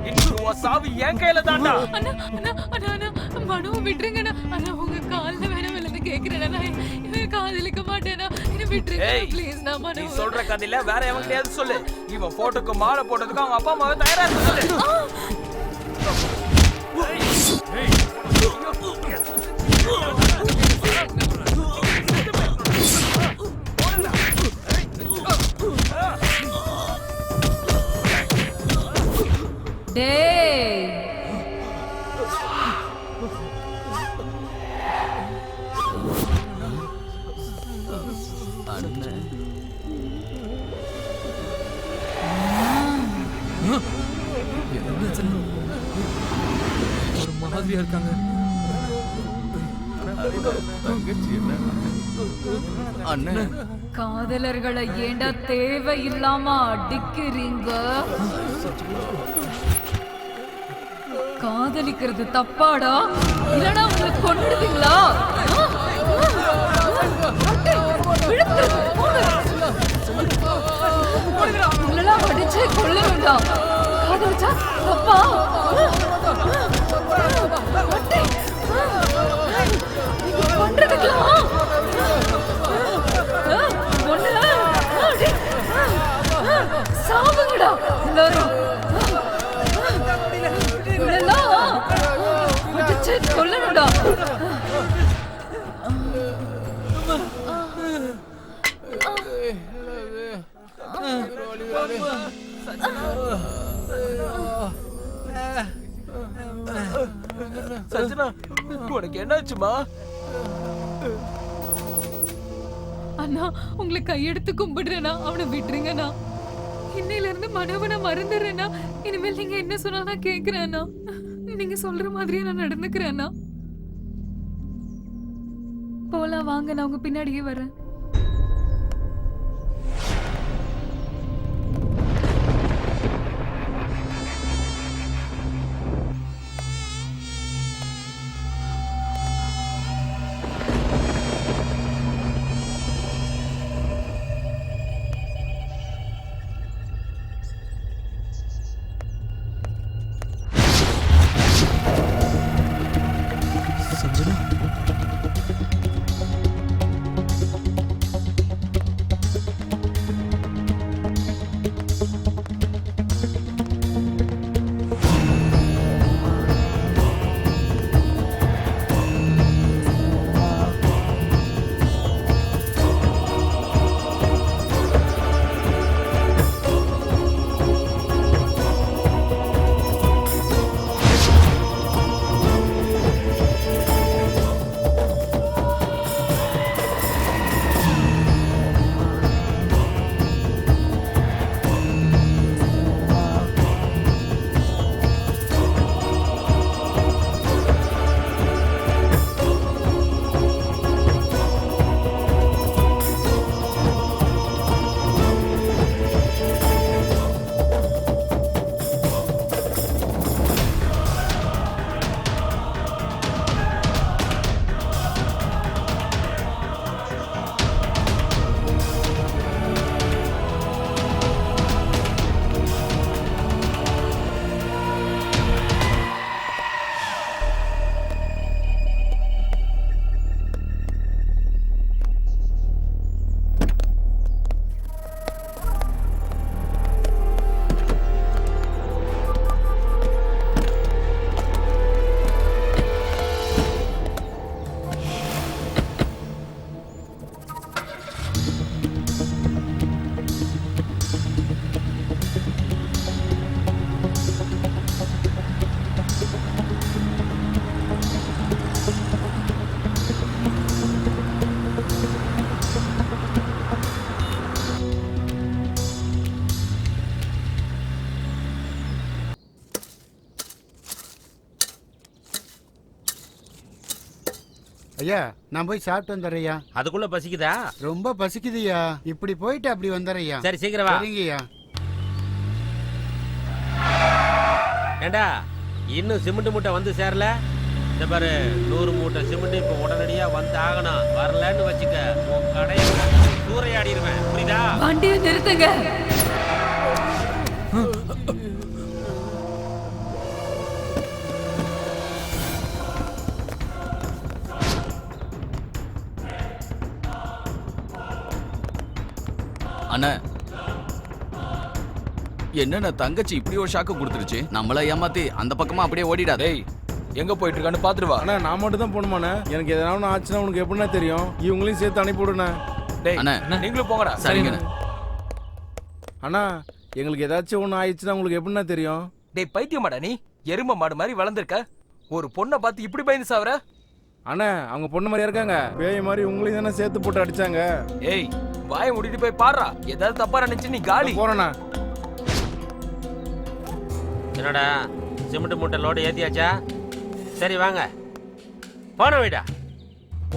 இன்னும் உன் சாவு என் கையில தான்டா. அண்ணா அண்ணா அண்ணா அண்ணா மனுவை விட்டுருங்கண்ணா. அண்ணா உங்க காலில் வேணா விழுந்து கேட்கிறேன். இவன் காதலிக்க மாட்டேனா, என்ன விட்டுருங்க ப்ளீஸ். நான் நீ மனு சொல்ற கதையில வேற எவன்கிட்டயாவது சொல்லு. இவன் போட்டோக்கு மாலை போட்டதுக்கு அவங்க அப்பா அம்மாவை தயாரா இருக்க சொல்லு. ஒரு மாதிரியா இருக்காங்க. காதலர்களை ஏண்டா தேவையில்லாம அடிக்கிறீங்க? காதலிக்கிறது தப்பாடா? இல்லனா உங்களை கொன்னுடுவீங்களா? உங்களெல்லாம் அடிச்சு கொல்லணும்டா. காதலிச்சா தப்பா? பண்றதுக்கலாம் சாவுங்கடா எல்லாரும். கொல்லணும்டா. சஞ்சனா, உனக்கு என்னாச்சுமா? அண்ணா உங்களை கையெடுத்து கும்பிடுறேனா, அவனை விட்டுருங்கண்ணா. இன்னையில இருந்து மனோவை நான் மறந்துடுறேன்னா. இனிமேல் நீங்க என்ன சொன்னா நான் கேட்கிறேன்னா. நீங்க சொல்ற மாதிரியே நான் நடந்துக்கிறேன்னா. போலாம் வாங்க, நான் உங்க பின்னாடியே வரேன். சஞ்சனா ஐயா நான் போய் சாப்பிட்டு வந்துடுறேயா. அதுக்குள்ள பசிக்குதா? ரொம்ப பசிக்குதுயா. இப்படி போயிட்டு அப்படி வந்துடுறேயா. சரி சீக்கிரம் வா. சரிங்கய்யா. ஏண்டா இன்னும் சிமெண்ட் மூட்டை வந்து சேரல? இந்த பாரு 100 மூட்டை சிமெண்ட் இப்ப உடனடியா வந்து ஆகணும். வரலன்னு வச்சுக்க உன் கடையை சூறையாடிடுவேன். புரியுதா? வண்டியை நிறுத்துங்க. அண்ணா என்னண்ணா தங்கச்சி இப்படி ஒரு ஷாக்கு கொடுத்துருச்சு. நம்மள ஏமாத்தி அந்த பக்கமா அப்படியே ஓடிடாதே. எங்க போயிட்டு இருக்கான்னு பாத்துட்டு வா. அண்ணா நான் மட்டும் தான் போகணுமாண்ணே? எனக்கு எதனா ஆச்சுன்னா உனக்கு எப்படின்னா தெரியும். இவங்களையும் சேர்த்து அனுப்பி விடுண்ணே. டேய் அண்ணா நீங்களும் போங்கடா. சரிங்கண்ணா. அண்ணா எங்களுக்கு ஏதாச்சும் ஒன்று ஆயிடுச்சுன்னா உங்களுக்கு எப்படின்னா தெரியும்? டேய் பைத்தியமாடா நீ? எரும மாடு மாதிரி வளர்ந்துருக்க. ஒரு பொண்ணை பார்த்து இப்படி பயந்து சாவற? அண்ணா அவங்க பொண்ணு மாதிரியா இருக்காங்க. பேய் மாதிரி உங்களையும் தானே சேர்த்து போட்டு அடிச்சாங்க. ஏய் வாயை மூடிட்டு போய் பாடுறா. ஏதாவது தப்பா நினைச்சு நீ காலி. போறேண்ணா. என்னடா சிமெண்ட் மூட்டை லோடு ஏத்தியாச்சா? சரி வாங்க போன வீடா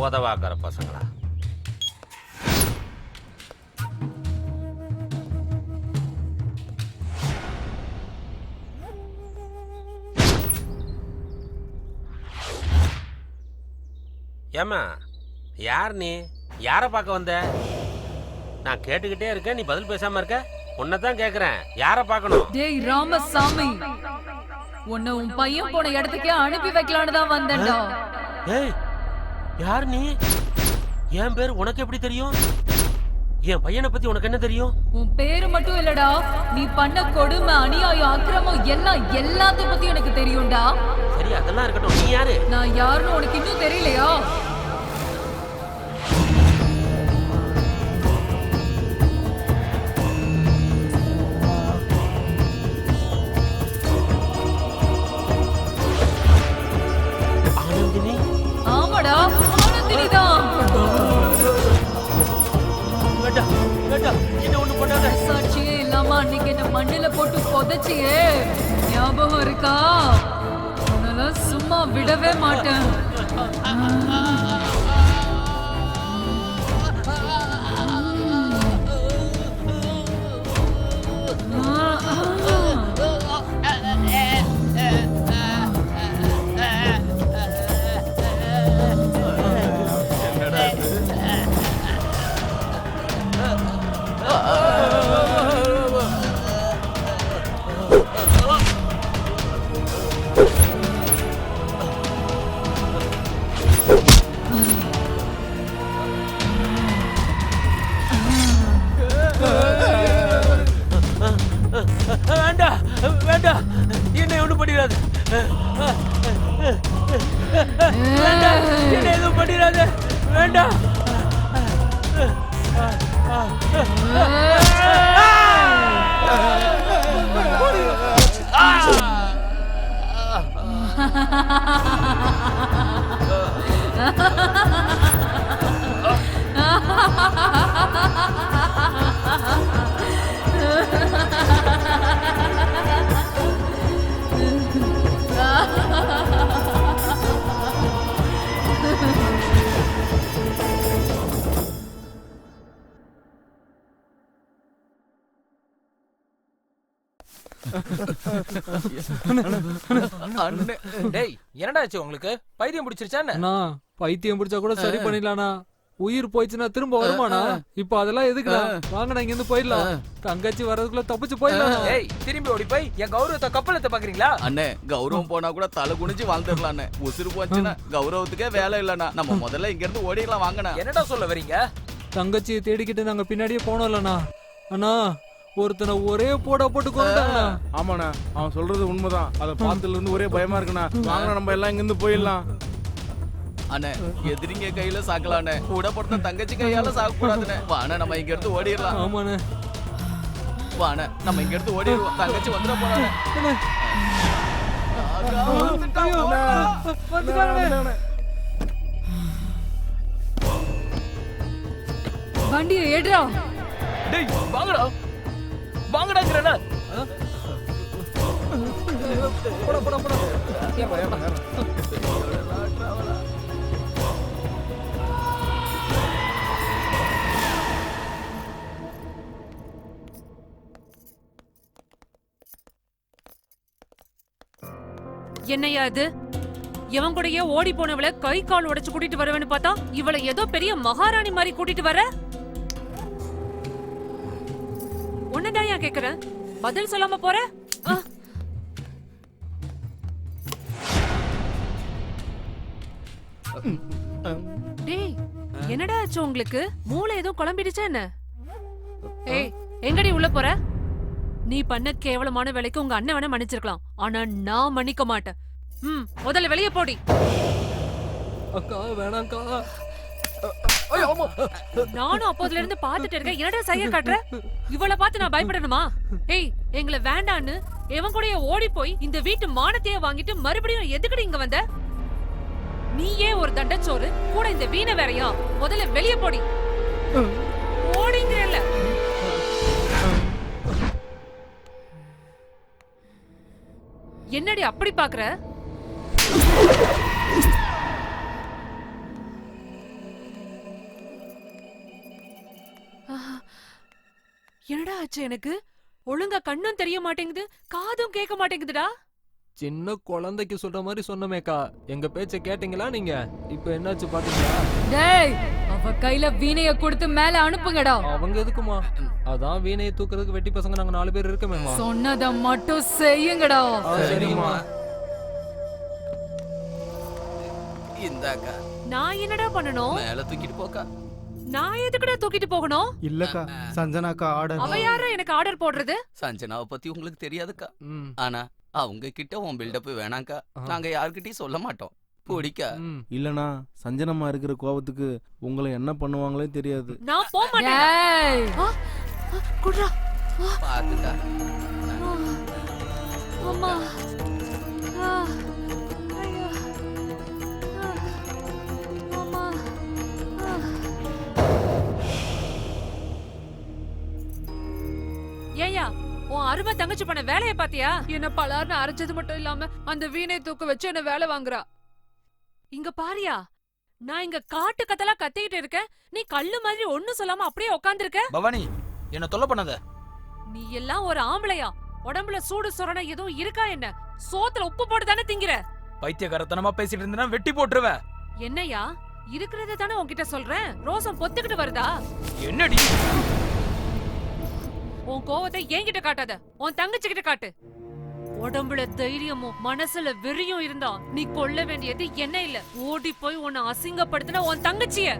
உதவாக்கிற பசங்களா. ஏமா யார் நீ? யாரை பார்க்க வந்த? நான் கேட்டுக்கிட்டே இருக்கேன், நீ பதில் பேசாம இருக்க. உன்னதான் கேக்குறேன், யாரை பார்க்கணும்? டேய் ராமசாமி, உன்னை உன் பையன் போன இடத்துக்கே அனுப்பி வைக்கலான்னு தான் வந்தேன்டா. ஏய் யார் நீ? என் பேர் உனக்கு எப்படி தெரியும்? என் பையனை பத்தி உனக்கு என்ன தெரியும்? உன் பேரு மட்டும் இல்லடா, நீ பண்ண கொடுமை, அநியாயம், அக்கிரமம் எல்லாத்தையும் பத்தி எனக்கு தெரியும்டா. சரி அதெல்லாம் இருக்கட்டும், நீ யாரு? நான் யாருன்னு உனக்கு இன்னும் தெரியலையா? ஆனந்தினி? ஆமாடா, ஆனந்தினி தான். வேண்டாம் வேண்டாம், என்ன ஒண்ணு பண்ணாத. சாட்சியே இல்லாம அன்னைக்கு என்ன மண்ணில போட்டு புதைச்சியே, ஞாபகம் இருக்கா? உன்னால சும்மா விடவே மாட்டேன். வேண்டாம் வேண்டாம், என்ன ஒண்ணும் பண்ணிடாது. வேண்டாம், என்ன எதுவும் பண்ணிடாது. வேண்டாம். டேய் என்னடா ஆச்சு உங்களுக்கு? பைத்தியம் பிடிச்சிருச்சா என்ன? அண்ணா பைத்தியம் பிடிச்சா கூட சரி பண்ணிடலாண்ணா. உயிர் போயிடுச்சுன்னா திரும்ப வருமாண்ணா? இப்ப அதெல்லாம் எதுக்குண்ணா? வாங்கண்ணா இங்க இருந்து போயிடலாம். தங்கச்சி வர்றதுக்குள்ள தப்பிச்சு போயிடலாம். ஏய் திரும்பி ஓடி போய் என் கௌரவத்தை கப்பலத்தை பாக்குறீங்களா? அண்ணே கௌரவம் போனா கூட தலை குனிஞ்சு வாழ்ந்துடலாம் அண்ணே. உசுறு போச்சுன்னா கௌரவத்துக்கே வேலை இல்லண்ணா. நம்ம முதல்ல இங்க இருந்து ஓடிடலாம் வாங்கண்ணா. என்னடா சொல்ல வரீங்க? தங்கச்சியை தேடிக்கிட்டு நாங்க பின்னாடியே போனோம் இல்லண்ணா. அண்ணா ஒருத்தனை ஒரே போட போட்டு கொண்டாங்கண்ணா. ஆமாண்ணா அவன் சொல்றது உண்மைதான். அதை பார்த்ததுல இருந்து ஒரே பயமா இருக்குண்ணா. வாங்க நம்ம எல்லாம் இங்க இருந்து போயிடலாம். அண்ணே எதிரிங்க கையில சாக்கலாண்ணே, கூட பொறுத்த தங்கச்சி கையால சாக்க கூடாதுண்ணே. வாண்ணே நம்ம இங்க இருந்து ஓடிடலாம். ஆமாண்ணே வாண்ணே நம்ம இங்க இருந்து ஓடிடுவோம். தங்கச்சி வந்துட போறானே. வண்டியை ஏடுறா. டேய் வாங்கடா வாங்கடாங்கறடா. போடா போடா போடா. என்னையா இது? இவன் கூடயே ஓடி போனவளை கை கால் உடைச்சு கூட்டிட்டு வருவேன்னு பார்த்தா இவளை ஏதோ பெரிய மகாராணி மாதிரி கூட்டிட்டு வர. உன்னதான் ஏன் கேக்குறேன், பதில் சொல்லாம போற? டேய், என்னடா ஆச்சு உங்களுக்கு? மூளை ஏதோ குழம்பிடுச்சா என்ன? ஏய், எங்கடி உள்ள போற? நீ பண்ண கேவலமான வேலைக்கு உங்க அண்ணன் வேணா மன்னிச்சிருக்கலாம், ஆனா நான் மன்னிக்க மாட்டேன். முதல்ல வெளியே போடி. அக்கா வேணாம்க்கா. நானும் அப்போதுல இருந்து பாத்துட்டு இருக்கேன், என்னடா சைய காட்டுற? இவளை பார்த்து நான் பயப்படணுமா? ஏய், எங்களை வேண்டான்னு எவன் கூடயே ஓடி போய் இந்த வீட்டு மானத்தையே வாங்கிட்டு மறுபடியும் எதுக்குடி இங்க வந்த? நீயே ஒரு தண்டச்சோறு, கூட இந்த வீணை வேறையா? முதல்ல வெளியே போடி. ஓடிங்கறல. என்னடி அப்படி பாக்குற? என்னடா ஆச்சு எனக்கு? ஒழுங்கா கண்ணும் தெரிய மாட்டேங்குது, காதும் கேட்க மாட்டேங்குதுடா. சின்ன குழந்தைக்கு சொல்ற மாதிரி சொன்னமேக்கா, எங்க பேச்ச கேட்டீங்களா நீங்க? இப்ப என்னாச்சு பாத்தீங்களா? டேய், அவ கையில வீணைய கொடுத்து மேல அனுப்புங்கடா. அவங்க எதுக்குமா? அதான் வீணையை தூக்குறதுக்கு வெட்டி பசங்க நாங்க 4 பேர் இருக்கமேமா. சொன்னத மட்டும் செய்யுங்கடா. சரிம்மா. இந்தாக்கா. நான் என்னடா பண்ணணும்? மேல தூக்கிட்டு போக்கா. நான் எதுக்குடா தூக்கிட்டு போகணும்? இல்லக்கா, சஞ்சனாக்கா ஆர்டர். அவ யாரா எனக்கு ஆர்டர் போடுறது? சஞ்சனாவை பத்தி உங்களுக்கு தெரியாதுக்கா. ஆனா அவங்க கிட்ட உன் பில்டப் வேணாக்கா, நாங்க யார்கிட்டயும் சொல்ல மாட்டோம். பிடிக்கா இல்லனா சஞ்சனமா இருக்கிற கோபத்துக்கு உங்களை என்ன பண்ணுவாங்களே தெரியாது. நான் போக மாட்டேன். குட்ரா பாத்துக்கா. அம்மா. ஏயா, உன் அருமை தங்கச்சி பண்ண வேலைய பாத்தியா? என்ன பலார்னு அரைச்சது மட்டும் இல்லாம அந்த வீணை தூக்க வச்சு என்ன வேலை வாங்குறா. இங்க பாரியா, நான் இங்க காட்டு கத்தலா கத்திக்கிட்டு இருக்கேன், நீ கல்லு மாதிரி ஒண்ணும் சொல்லாம அப்படியே உட்கார்ந்து இருக்க. பவானி, என்ன தொல்லை பண்ணாத. நீ எல்லாம் ஒரு ஆம்பளையா? உடம்புல சூடு சொரணை எதுவும் இருக்கா என்ன? சோத்துல உப்பு போட்டு தானே திங்கிற. பைத்தியக்காரத்தனமா பேசிட்டு இருந்தா வெட்டி போட்டுருவேன். என்னையா, இருக்கிறத தானே உன்கிட்ட சொல்றேன், ரோசம் பொத்துக்கிட்டு வருதா? என்னடி? உன் கோவத்தை என்கிட்ட காட்டாத, உன் தங்கச்சி கிட்ட காட்டு. உடம்புல தைரியமும் மனசுல வெறியும் இருந்தா நீ கொல்ல வேண்டியது என்ன இல்ல, ஓடி போய் உன்னை அசிங்கப்படுத்தின உன் தங்கச்சிய.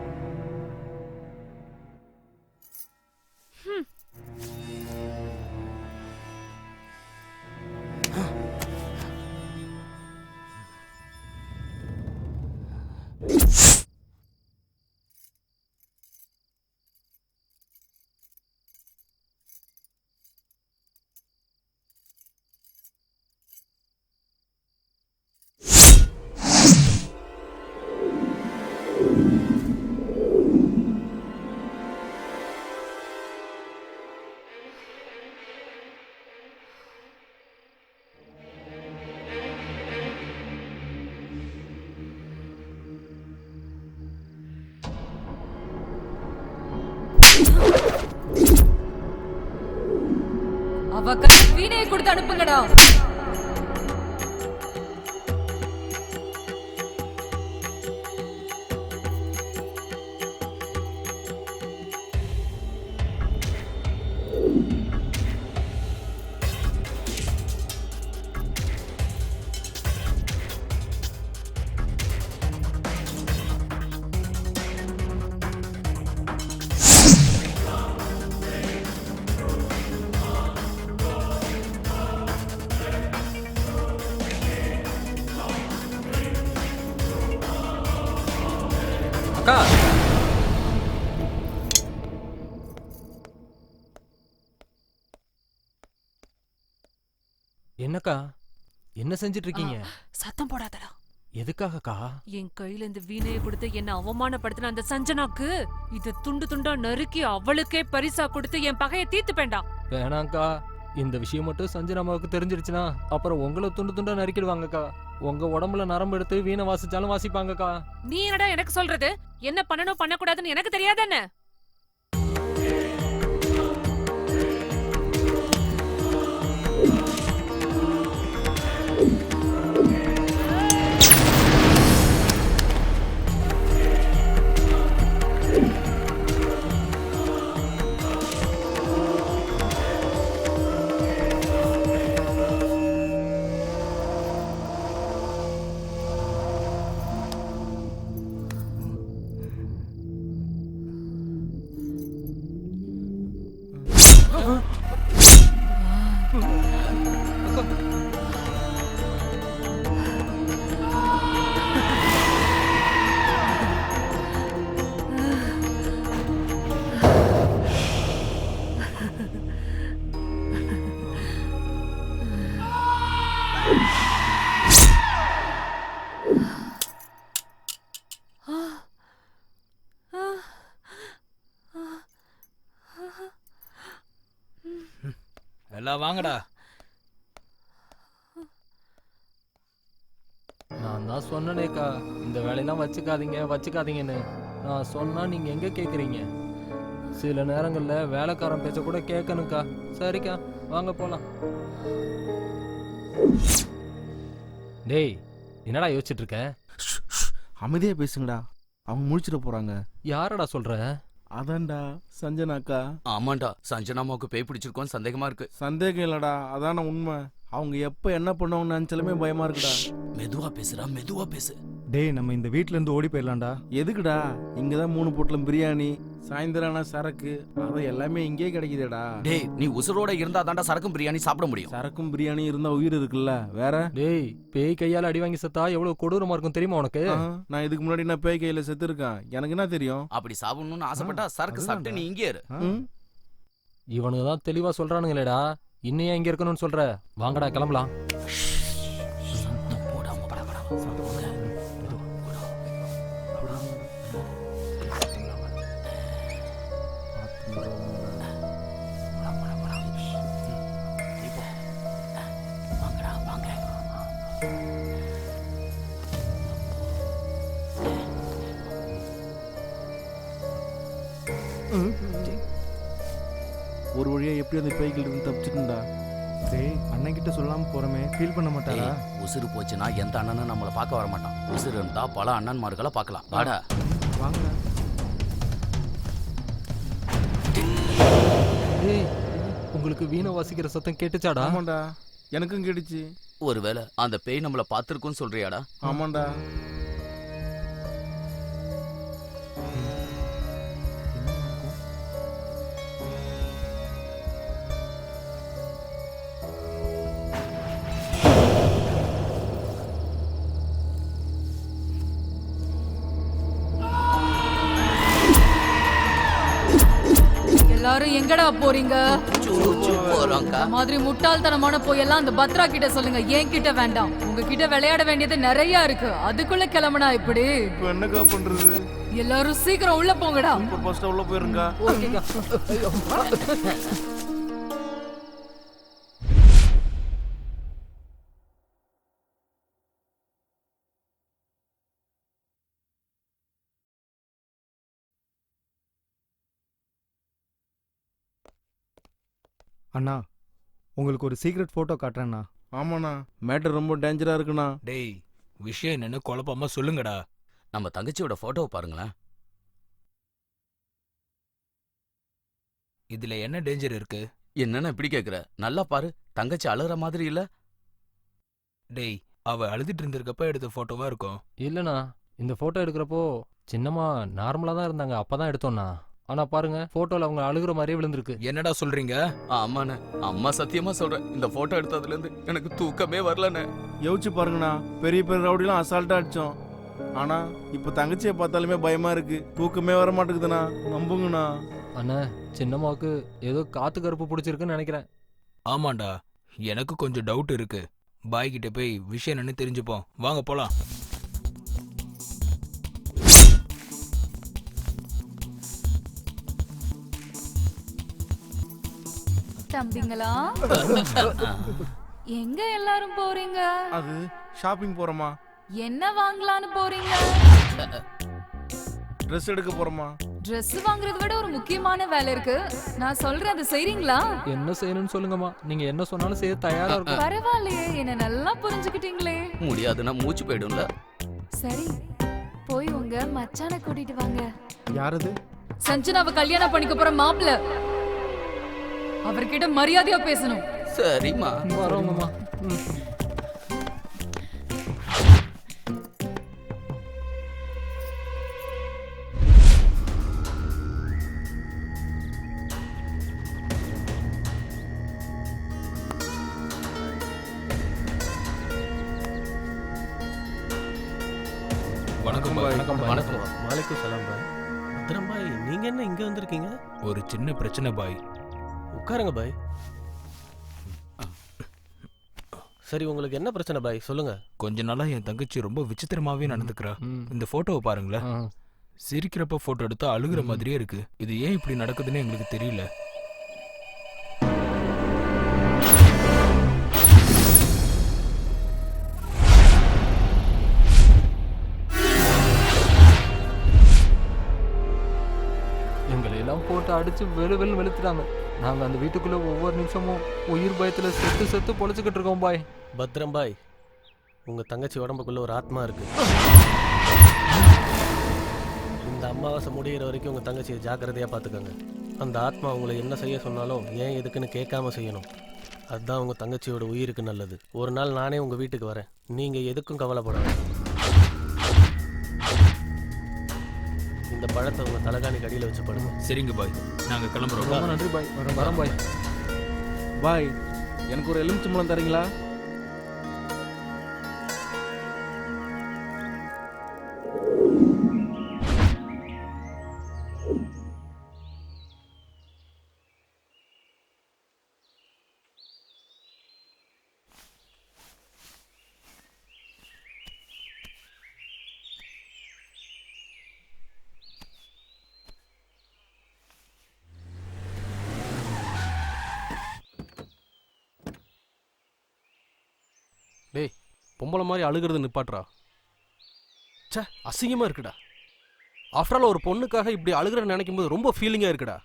அவ கையில வீணைய கொடுத்து அனுப்புங்கடா. அக்கா, என்னக்கா என்ன செஞ்சிட்டு இருக்கீங்க? சத்தம் போடாதடா. எதுக்காகக்கா? என் கையில இந்த வீணையை கொடுத்து என்ன அவமானப்படுத்தின அந்த சஞ்சனாக்கு இது துண்டு துண்டா நறுக்கி அவளுக்கே பரிசா கொடுத்து என் பகையை தீர்த்துப்பேன்டா. வேணாங்க்கா, இந்த விஷயம் மட்டும் சஞ்சனாமாவுக்கு தெரிஞ்சிருச்சுன்னா அப்புறம் உங்களை துண்டு துண்டா நறுக்கிடுவாங்கக்கா. உங்க உடம்புல நரம்பு எடுத்து வீணை வாசிச்சாலும் வாசிப்பாங்கக்கா. நீ என்னடா எனக்கு சொல்றது? என்ன பண்ணணும் பண்ணக்கூடாதுன்னு எனக்கு தெரியாத என்ன? எல்லாம் வாங்கடா. நான் தான் சொன்னேனேக்கா, இந்த வேலையெல்லாம் வச்சுக்காதீங்கன்னு. நான் சொன்னா நீங்க எங்க கேக்குறீங்க? சில நேரங்கள்ல வேலைக்காரன் பேச்ச கூட கேட்கணும்க்கா. சரிக்கா, வாங்க போலாம். டேய், என்னடா யோசிச்சுட்டு இருக்க? அமைதியா பேசுங்கடா, அவங்க முடிச்சிட போறாங்க. யாரடா சொல்ற? அதான்டா சஞ்சனாக்கா. ஆமாண்டா, சஞ்சனாமாவுக்கு பேய் பிடிச்சிருக்கோன்னு சந்தேகமா இருக்கு. சந்தேகம் இல்லடா, அதான உண்மை. அவங்க எப்ப என்ன பண்ணுவாங்கன்னு நினைச்சாலுமே பயமா இருக்குடா. மெதுவா பேசுறா, மெதுவா பேசு. டேய், நம்ம இந்த வீட்ல இருந்து ஓடி போயிடலாம்டா. எதுக்குடா? இங்கதான் 3 பொட்டலம் பிரியாணி, சாயந்தரான சரக்கு, அது எல்லாமே இங்கே கிடைக்குதுடா. டேய், நீ உசுரோட இருந்தா தாண்டா சரக்கும் பிரியாணி சாப்பிட முடியும். சரக்கும் பிரியாணி இருந்தா உயிர் இருக்குல்ல, வேற? டேய், பேய் கையால அடி வாங்கி செத்தா எவ்வளவு கொடூரமா இருக்கும் தெரியுமா உனக்கு? நான் இதுக்கு முன்னாடி நான் பேய் கையில செத்து இருக்கேன், எனக்கு என்ன தெரியும்? அப்படி சாப்பிடணும்னு ஆசைப்பட்டா சரக்கு சாப்பிட்டு நீ இங்கே இரு. இவனுங்க தான் தெளிவா சொல்றானுங்களேடா, இன்னும் இங்க இருக்கணும்னு சொல்ற? வாங்கடா கிளம்பலாம். ஒரு வழியா எப்படி அந்த பேய்கிட்ட இருந்து தப்பிச்சுட்டா. டேய், அண்ணன் கிட்ட சொல்லாம போறமே, ஃபீல் பண்ண மாட்டாரா? உசுறு போச்சுன்னா எந்த அண்ணனும் நம்மளை பார்க்க வர மாட்டான். உசுறு இருந்தா பல அண்ணன்மார்களை பார்க்கலாம். வாடா, வாங்கடா. டேய், உங்களுக்கு வீணை வாசிக்கிற சத்தம் கேட்டுச்சாடா? ஆமாண்டா, எனக்கும் கேட்டுச்சு. ஒருவேளை அந்த பேய் நம்மள பார்த்திருக்குன்னு சொல்றியாடா? ஆமாண்டா. எல்லாரும் எங்கடா போறீங்க? மாதிரி முட்டாள்தனமான போயெல்லாம் அந்த பத்ரா கிட்ட சொல்லுங்க, ஏன் கிட்ட வேண்டாம். உங்ககிட்ட விளையாட வேண்டியது நிறைய இருக்கு, அதுக்குள்ள கிளம்புனா இப்படி என்னக்கா பண்றது? எல்லாரும் சீக்கிரம் உள்ள போங்கடா. ஃபர்ஸ்ட் உள்ள போயிருங்க. ஓகேங்க. அண்ணா, உங்களுக்கு ஒரு சீக்ரெட் போட்டோ காட்டுறேண்ணா. ஆமாண்ணா, மேட்டர் ரொம்ப டேஞ்சரா இருக்குண்ணா. டேய், விஷயம் என்னன்னு குழப்பமா சொல்லுங்கடா. நம்ம தங்கச்சியோட போட்டோவை பாருங்களேன். இதுல என்ன டேஞ்சர் இருக்கு? என்னன்னு இப்படி கேக்குற? நல்லா பாரு, தங்கச்சி அழுற மாதிரி இல்ல? டேய், அவ அழுதுட்டு இருந்திருக்கப்ப எடுத்த போட்டோவா இருக்கும். இல்லண்ணா, இந்த போட்டோ எடுக்கிறப்போ சின்னமா நார்மலா தான் இருந்தாங்க, அப்பதான் எடுத்தோம்னா. ஆனா பாருங்க, போட்டோல அவங்க அழுகுற மாதிரியே விழுந்திருக்கு. என்னடா சொல்றீங்க? ஆமாண்ணே, அம்மா சத்தியமா சொல்றேன், இந்த போட்டோ எடுத்ததுல இருந்து எனக்கு தூக்கமே வரலண்ணே. யோசிச்சு பாருங்கண்ணா, பெரிய பெரிய ரவுடிலாம் அசால்ட்டா அடிச்சோம். ஆனா இப்ப தங்கச்சியை பார்த்தாலுமே பயமா இருக்கு, தூக்கமே வர மாட்டேங்குதுண்ணா. நம்புங்கண்ணா. அண்ணா, சின்னம்மாவுக்கு ஏதோ காத்து கருப்பு பிடிச்சிருக்குன்னு நினைக்கிறேன். ஆமாண்டா, எனக்கு கொஞ்சம் டவுட் இருக்கு. பாய் கிட்ட போய் விஷயம் என்னன்னு தெரிஞ்சுப்போம். வாங்க போலாம். தம்பிங்களா, எங்க எல்லாரும் போறீங்க? அது ஷாப்பிங் போறோமா. என்ன வாங்கலான்னு போறீங்க? ட்ரெஸ் எடுக்க போறோமா. Dress வாங்குறத விட ஒரு முக்கியமான வேலை இருக்கு, நான் சொல்றேன், அதை செய்றீங்களா? என்ன செய்யணும்னு சொல்லுங்கம்மா, நீங்க என்ன சொன்னாலும் செய்ய தயாரா இருக்கும். பரவாயில்லையே, என்ன நல்லா புரிஞ்சுக்கிட்டீங்களே. முடியாதுன்னா மூச்சு போயிடும்ல. சரி, போய் உங்க மச்சானை கூட்டிட்டு வாங்க. யாரது? சஞ்சனாவை கல்யாணம் பண்ணிக்க போற மாப்பிள்ள. அவர்கிட்ட மரியாதையா பேசணும். சரிம்மா, வரோங்கம்மா. பாய். வணக்கம் பாய். வணக்கம். வாலைக்கும் சலாம் பாய். பத்ரம் பாய், நீங்க என்ன இங்க வந்திருக்கீங்க? ஒரு சின்ன பிரச்சனை பாய். உட்காருங்க பாய். சரி, உங்களுக்கு என்ன பிரச்சனை பாய், சொல்லுங்க. கொஞ்ச நாளா என் தங்கச்சி ரொம்ப விசித்திரமாவே நடந்துக்கிறா. இந்த போட்டோவை பாருங்களேன். சிரிக்கிறப்ப போட்டோ எடுத்தா அழுகுற மாதிரியே இருக்கு. இது ஏன் இப்படி நடக்குதுன்னு எங்களுக்கு தெரியல. எங்களை எல்லாம் போட்டு அடிச்சு வெளுத்துட்டாங்க. நாங்க அந்த வீட்டுக்குள்ள ஒவ்வொரு நிமிஷமும் உயிர் பயத்துல செத்து செத்து பொழைச்சுக்கிட்டு இருக்கோம் பாய். பத்ரம் பாய், உங்க தங்கச்சி உடம்புக்குள்ள ஒரு ஆத்மா இருக்கு. இந்த அமாவாசை முடிகிற வரைக்கும் உங்க தங்கச்சியை ஜாக்கிரதையா பார்த்துக்கோங்க. அந்த ஆத்மா உங்களை என்ன செய்ய சொன்னாலும் ஏன் எதுக்குன்னு கேட்காம செய்யணும். அதுதான் உங்க தங்கச்சியோட உயிருக்கு நல்லது. ஒரு நாள் நானே உங்க வீட்டுக்கு வரேன். நீங்க எதுக்கும் கவலைப்படாது. இந்த பழத்தை உங்க தலகாணி கடியில வச்சு படுங்க. சரிங்க பாய், நாங்க கிளம்புறோம். ரொம்ப நன்றி பாய். வரோம் பாய். பாய், எனக்கு ஒரு எலுமிச்சம்பழம் தரீங்களா? டேய், பொம்பளை மாதிரி அழுகிறது நிப்பாட்றா. சே, அசிங்கமா இருக்குடா. ஆஃப்டர் ஆல் ஒரு பொண்ணுக்காக இப்படி அழுகிற நினைக்கும் போது ரொம்ப ஃபீலிங்கா இருக்குடா.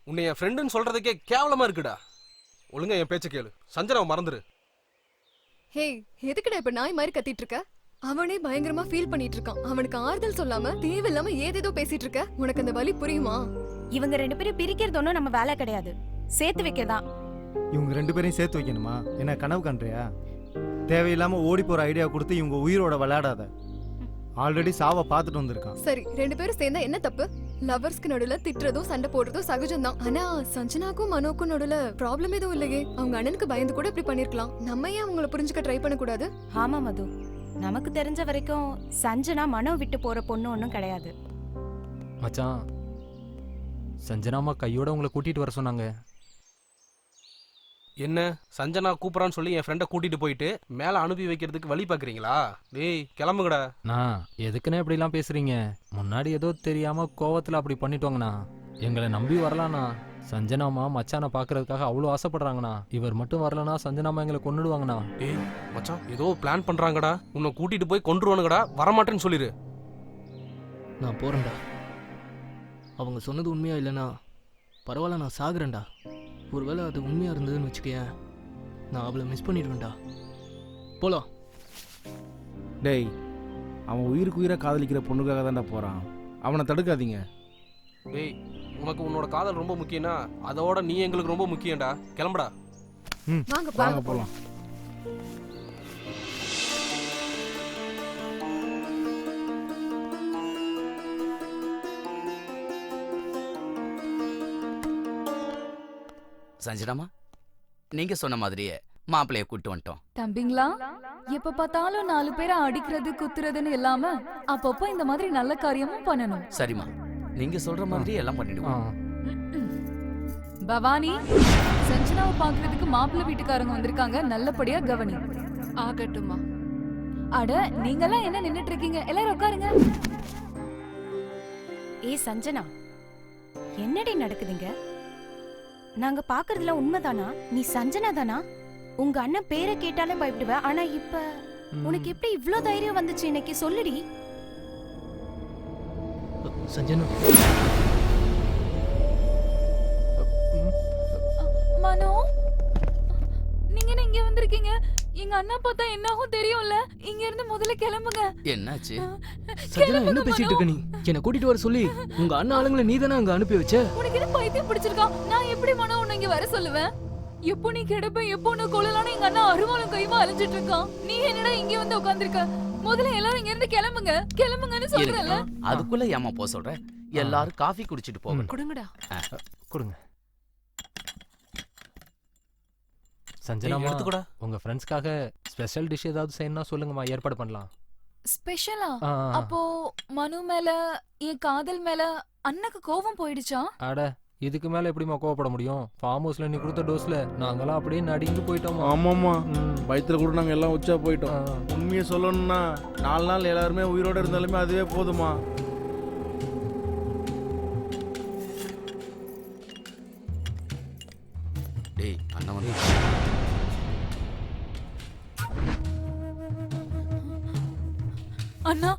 உன்னை என் ஃப்ரெண்டுன்னு சொல்றதுக்கே கேவலமா இருக்குடா. ஒழுங்கா என் பேச்ச கேளு. சஞ்சனாவை மறந்துரு. ஹே, எதுக்குடா இப்ப நாய் மாதிரி கத்திட்டு இருக்க? அவனே பயங்கரமா ஃபீல் பண்ணிட்டு இருக்கான். அவனுக்கு ஆறுதல் சொல்லாம தேவையில்லாம ஏதேதோ பேசிட்டு இருக்க. உனக்கு அந்த வலி புரியுமா? இவங்க 2 பேரும் பிரிக்கிறது ஒன்றும் நம்ம வேலை கிடையாது, சேர்த்து வைக்கதான். இவங்க 2 பேரையும் சேர்த்து வைக்கணுமா? என்ன கனவு கண்றியா? தேவையில்லாம ஓடி போற ஐடியா கொடுத்து இவங்க உயிரோட விளையாடாத. ஆல்ரெடி சாவை பார்த்துட்டு வந்திருக்கான். சரி, 2 பேரும் சேர்ந்தா என்ன தப்பு? லவர்ஸ்க்கு நடுவுல திட்டுறதும் சண்டை போடுறதும் சகஜம்தான். ஆனா சஞ்சனாக்கும் மனோக்கும் நடுவுல ப்ராப்ளம் எதுவும் இல்லையே. அவங்க அண்ணனுக்கு பயந்து கூட இப்படி பண்ணிருக்கலாம். நம்ம ஏன் அவங்கள புரிஞ்சுக்க ட்ரை பண்ண கூடாது? ஆமா மது, நமக்கு தெரிஞ்ச வரைக்கும் சஞ்சனா மனோ விட்டு போற பொண்ணு ஒன்றும் கிடையாது. மச்சான், சஞ்சனாமா கையோட உங்களை கூட்டிட்டு வர சொன்னாங்க. என்ன, சஞ்சனா கூப்பிடான்னு சொல்லி என் ஃப்ரெண்டை கூட்டிட்டு போயிட்டு மேல அனுப்பி வைக்கிறதுக்கு வழி பாக்குறீங்களா? டேய், கிளம்புங்கடா. நான் எதுக்குன்னு இப்படிலாம் பேசுறீங்க? முன்னாடி ஏதோ தெரியாம கோவத்துல அப்படி பண்ணிட்டோங்கண்ணா. எங்களை நம்பி வரலாண்ணா. சஞ்சனாமா மச்சானை பாக்குறதுக்காக அவ்வளோ ஆசைப்படுறாங்கண்ணா. இவர் மட்டும் வரலனா சஞ்சனாமா எங்களை கொன்னுடுவாங்கண்ணா. டேய் மச்சான், ஏதோ பிளான் பண்றாங்கடா. உன்னை கூட்டிட்டு போய் கொன்றுவானுங்கடா. வரமாட்டேன்னு சொல்லிரு. நான் போறேன்டா. அவங்க சொன்னது உண்மையா இல்லைனா பரவாயில்ல, நான் சாகுறேன்டா. ஒருவேளை அது உண்மையா இருந்ததுன்னு வச்சுக்கேன், நான் அவளை மிஸ் பண்ணிடுவேன்டா. போலாம். டேய், அவன் உயிருக்கு உயிரை காதலிக்கிற பொண்ணுக்காக தான்டா போறான். அவனை தடுக்காதீங்க. டேய், உனக்கு உன்னோட காதல் ரொம்ப முக்கியம்னா அதோட நீ எங்களுக்கு ரொம்ப முக்கியம்டா. கிளம்புடா. வாங்க போலாம். சஞ்சனாமா, நீங்க சொன்ன மாதிரியே மாப்பிள்ளைய கூட்டு வந்துட்டோம். தம்பிங்களா, எப்ப பார்த்தாலும் 4 பேரை அடிக்கிறது குத்துறதுன்னு இல்லாம அப்பப்போ இந்த மாதிரி நல்ல காரியமும் பண்ணணும். சரிம்மா, நீங்க சொல்ற மாதிரி எல்லாம் பண்ணிடுவோம். பவானி, சஞ்சனாவை பாக்குறதுக்கு மாப்பிள்ளை வீட்டுக்காரங்க வந்திருக்காங்க, நல்லபடியா கவனி. ஆகட்டுமா. அட, நீங்கெல்லாம் என்ன நின்னுட்டு இருக்கீங்க? எல்லாரும் உட்காருங்க. ஏய் சஞ்சனா, என்னடி நடக்குதுங்க? நாங்க பாக்குறதுல உண்மைதானா? நீ சஞ்சனா தானா? உங்க அண்ணன் பேரை கேட்டாலே பயப்படுவ. ஆனா இப்ப உனக்கு எப்படி இவ்ளோ தைரியம் வந்துச்சு? இன்னைக்கு சொல்லுடி. சஞ்சனா, மனோ, நீங்க என்ன இங்க வந்திருக்கீங்க? எங்க அண்ணா பார்த்தா என்ன ஆகும் தெரியும்ல. இங்க இருந்து முதல்ல கிளம்புங்க. என்னாச்சு? சஞ்சனா, என்ன பேசிட்டு இருக்க நீ? என்ன கூட்டிட்டு வர சொல்லி உங்க அண்ணா ஆளுங்களை நீ தானே அங்க அனுப்பி வச்ச? உனக்கு என்ன பைத்தியம் பிடிச்சிருக்கா? நான் எப்படி மனோ உன்னை இங்க வர சொல்லுவேன்? எப்போ நீ கிடப்ப, எப்போ உன்னை கொள்ளலான்னு எங்க அண்ணா அருவாளும் கைமா அலைஞ்சிட்டு இருக்கான். நீ என்னடா இங்க வந்து உட்கார்ந்திருக்க? முதல்ல எல்லாரும் இங்க இருந்து கிளம்புங்க, கிளம்புங்கன்னு சொல்றேன்ல. அதுக்குள்ள ஏமா போ சொல்ற? எல்லாரும் காஃபி குடிச்சிட்டு போகணும். கொடுங்கடா. கொடுங்க. சஞ்சனாமா, உங்க ஃப்ரெண்ட்ஸ்க்காக ஸ்பெஷல் டிஷ் ஏதாவது செய்யணும்னா சொல்லுங்கம்மா, ஏற்பாடு பண்ணலாம். ஸ்பெஷலா? ஆ, ஆ. அப்போ மனு மேல என் காதல் மேல அண்ணனுக்கு கோவம் போயிடுச்சா? அட இதுக்கு மேல எப்படிம்மா கோவப்பட முடியும்? ஃபார்ம் ஹவுஸ்ல நீ கொடுத்த டோஸ்ல நாங்கெல்லாம் அப்படியே நடிந்து போயிட்டோமா. ஆமாம்மா, வயிற்றுல கூட நாங்கள் எல்லாம் உச்சா போயிட்டோம். உண்மையை சொல்லணும்னா 4 நாள் எல்லாருமே உயிரோட இருந்தாலுமே அதுவே போதுமா. டேய் அண்ணன் வந்து அண்ணா,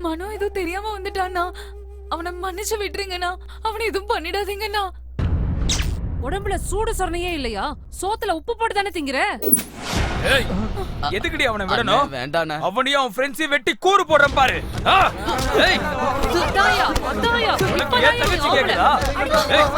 மனு எதுவும் தெரியாம வந்துட்டானா? அவனை மன்னிச்சு விட்டுருங்கண்ணா. அவனை எதுவும் பண்ணிடாதீங்கண்ணா. உடம்புல சூடு சொரணையே இல்லையா? சோத்துல உப்பு போட்டு தானே திங்கிற? ஏய், எதுக்குடி அவனை விடணும்? வேண்டாண்ணே. அவனையும் அவன் ஃப்ரெண்ட்ஸையும் வெட்டி கூறு போடுறேன் பாரு. ஆ, ஏய், அதாயா, அதாயா, உனக்கு ஏன் தங்கச்சி கேக்குதா? ஏய்,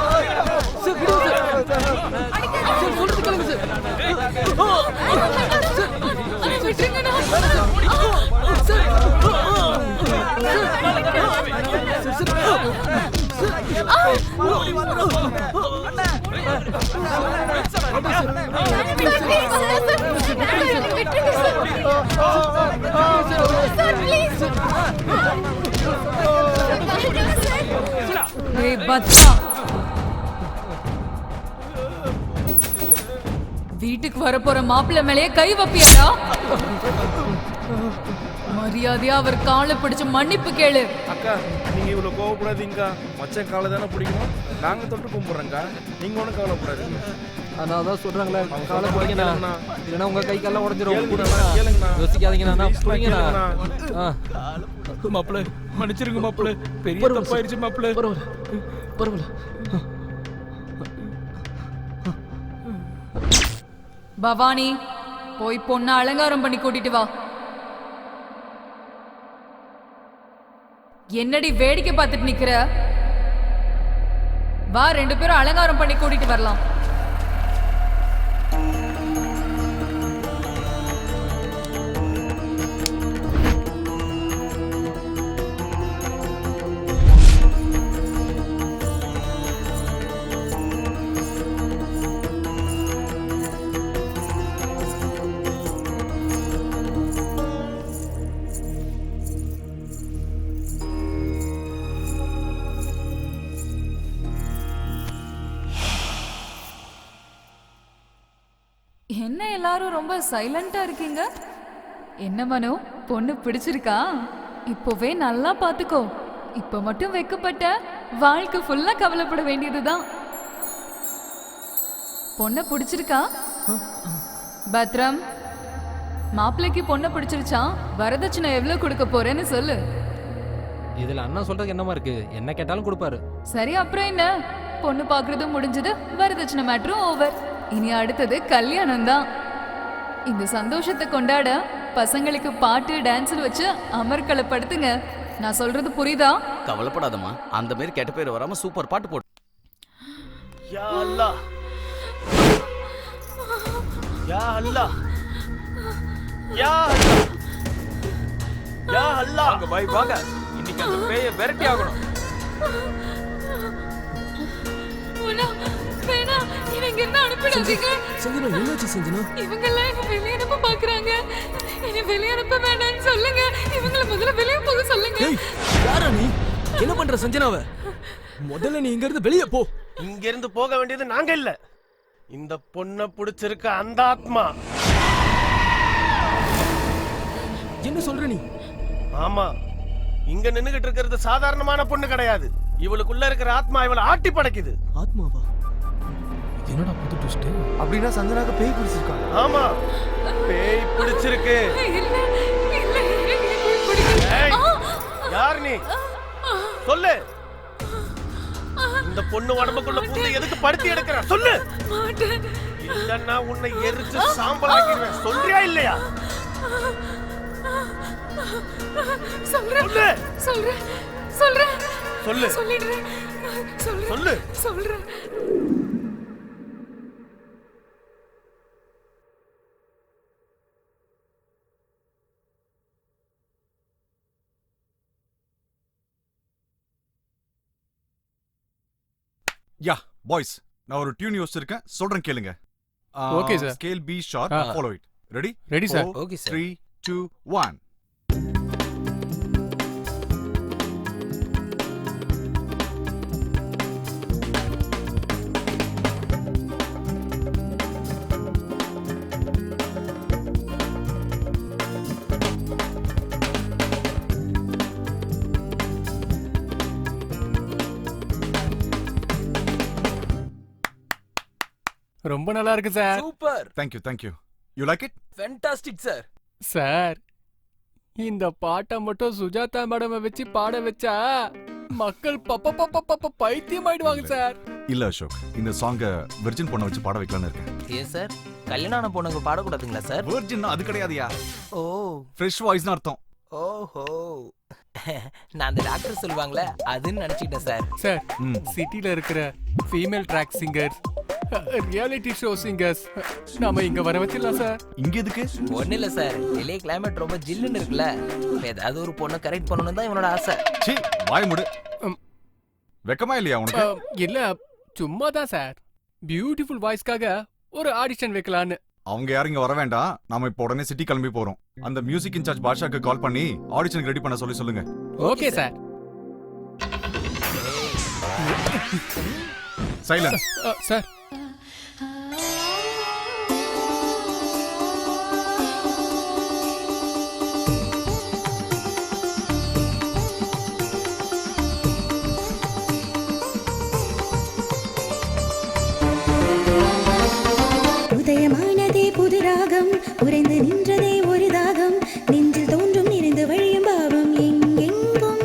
ஏய் பத்ரா, வீட்டுக்கு வரப்போற மாப்பிள்ளை மேலேயே கை வைப்பியாடா? மரியாதையா அவர் காலை பிடிச்சு மன்னிப்பு கேளு. அக்கா, நீங்க இவ்வளவு கோவப்படாதீங்கக்கா. மச்சன் காலை தானே பிடிக்கணும். நாங்க தொட்டு கும்பிடுறோங்க்கா. நீங்க ஒன்றும் கவலைப்படாதீங்க. நான் தான் சொல்றாங்களே, காலை பிடிங்கண்ணா, இல்லைன்னா உங்க கை கால்லாம் உடஞ்சிரும். கேளுங்கண்ணா. யோசிக்காதீங்கண்ணா, பிடிங்கண்ணா. மாப்பிள்ள மன்னிச்சிருங்க மாப்பிள்ள, பெரிய தப்பாயிருச்சு மாப்பிள்ள. பரவாயில்ல. பவானி, போய் பொண்ணை அலங்காரம் பண்ணி கூட்டிட்டு வா. என்னடி வேடிக்கை பார்த்துட்டு நிக்கிற? வா, 2 பேரும் அலங்காரம் பண்ணி கூட்டிட்டு வரலாம். என்ன எல்லாரும் ரொம்ப சைலண்டா இருக்கீங்க? என்ன மனு, பொண்ணு பிடிச்சிருக்கா? இப்போவே நல்லா பாத்துக்கோ. இப்ப மட்டும் வெக்கப்பட்ட வாழ்க்கை ஃபுல்லா கவலைப்பட வேண்டியதுதான். பொண்ணை பிடிச்சிருக்கா? பத்ரம், மாப்பிள்ளைக்கு பொண்ணை பிடிச்சிருச்சா? வரதட்சணை எவ்வளவு கொடுக்க போறேன்னு சொல்லு. இதுல அண்ணா சொல்றதுக்கு என்னமா இருக்கு? என்ன கேட்டாலும் கொடுப்பாரு. சரி, அப்புறம் என்ன? பொண்ணு பாக்குறதும் முடிஞ்சது, வரதட்சணை மேட்டரும் ஓவர். இனி அடுத்தது கல்யாணம் தான். இந்த சந்தோஷத்தை கொண்டாட பசங்களுக்கு பாட்டு டான்ஸ் வச்சு அமர்க்களப்படுத்துங்க. நான் சொல்றது புரியுதா? கவலைப்படாதம்மா, அந்த மாதிரி கெட்ட பேர் வராம சூப்பர் பாட்டு போடு. யா அல்லாஹ், யா அல்லாஹ், யா அல்லாஹ், யா அல்லாஹ். வாங்க பாய் வாங்க, இன்னைக்கு அந்த பேயை விரட்டி ஆகணும். இவங்க என்ன அனுப்பிடாதீங்க. சஞ்சனா, என்னாச்சு சஞ்சனா? இவங்க எல்லாம் என்ன வெளிய அனுப்ப பாக்குறாங்க. என்ன வெளிய அனுப்ப வேண்டாம்னு சொல்லுங்க. இவங்கள முதல்ல வெளிய போக சொல்லுங்க. ஏய், யாரா நீ? என்ன பண்ற சஞ்சனாவ? முதல்ல நீ இங்க இருந்து வெளிய போ. இங்க இருந்து போக வேண்டியது நாங்க இல்ல, இந்த பொண்ணை பிடிச்சிருக்க அந்த ஆத்மா. என்ன சொல்ற நீ? ஆமா, இங்க நின்னுகிட்டு இருக்கிறது சாதாரணமான பொண்ணு கிடையாது. இவளுக்குள்ள இருக்கிற ஆத்மா இவளை ஆட்டி படைக்குது. ஆத்மாவா? என்னடா புது ட்விஸ்ட்? அப்படின்னா சஞ்சனாக்கு பேய் பிடிச்சிருக்கா? ஆமா, பேய் பிடிச்சிருக்கு. ஏய், யார் நீ? சொல்லு. இந்த பொண்ணு உடம்புக்குள்ள பூந்து எதுக்கு படுத்தி எடுக்கிற? சொல்லு. இல்லன்னா உன்னை எரிச்சு சாம்பல் ஆக்கிடுவேன். சொல்றியா இல்லையா? சொல்றேன் சொல்றேன் சொல்றேன் சொல்லு. சொல்லிடுறேன். சொல்லு. சொல்றேன். யா பாய்ஸ், நான் ஒரு டியூன் யோசிச்சிருக்கேன், சொல்றேன் கேளுங்க. Okay, sir. Scale be sharp, follow it. Ready? Ready, sir. Okay, sir. 3 2 1. ரொம்ப நல்லா இருக்கு sir. Super. Thank you. You like it? Fantastic sir. Sir இந்த பாட்டை மட்டும் சுஜாதா மேடம் வச்சு பாட வச்சா மக்கள் பைத்தியம் ஆயிடுவாங்க சார். இல்ல அசோக், இந்த சாங்க வெர்ஜின் பொண்ணை வச்சு பாட வைக்கலாம்னு இருக்கேன். ஏன் சார் கல்யாணம் பொண்ணுங்க பாடக்கூடாதுங்களா சார்? வெர்ஜின் அது கிடையாதுயா. ஓ ஃப்ரெஷ் வாய்ஸ்னு அர்த்தம். ஓஹோ நான் அந்த டாக்டர் சொல்லுவாங்களே அதுன்னு நினைச்சிட்டேன் சார். சார் சிட்டில இருக்கிற female track singers, reality show singers நாம இங்க வர வச்சிடலாம் சார். இங்க எதுக்கு? ஒண்ணு இல்ல சார், வெளியே கிளைமேட் ரொம்ப ஜில்லுன்னு இருக்குல்ல, ஏதாவது ஒரு பொண்ணை கரெக்ட் பண்ணணும் தான் இவனோட ஆசை. சீ வாய் மூடு. வெக்கமா இல்லையா உனக்கு? இல்ல சும்மா தான் சார், பியூட்டிஃபுல் வாய்ஸ்க்காக ஒரு ஆடிஷன் வைக்கலான்னு. அவங்க யாரும் இங்க வர வேண்டாம், நாம இப்போ உடனே சிட்டி கிளம்பி போறோம். அந்த மியூசிக் இன்சார்ஜ் பாஷாக்கு கால் பண்ணி ஆடிஷனுக்கு ரெடி பண்ண சொல்லுங்க. Okay sir. சைலன்ஸ். சார் உதயமானதே புது ராகம், உறைந்து நின்றதே ஒரு தாகம், நெஞ்சில் தோன்றும் நிறைந்து வழியும் பாவம் எங்கெங்கும்.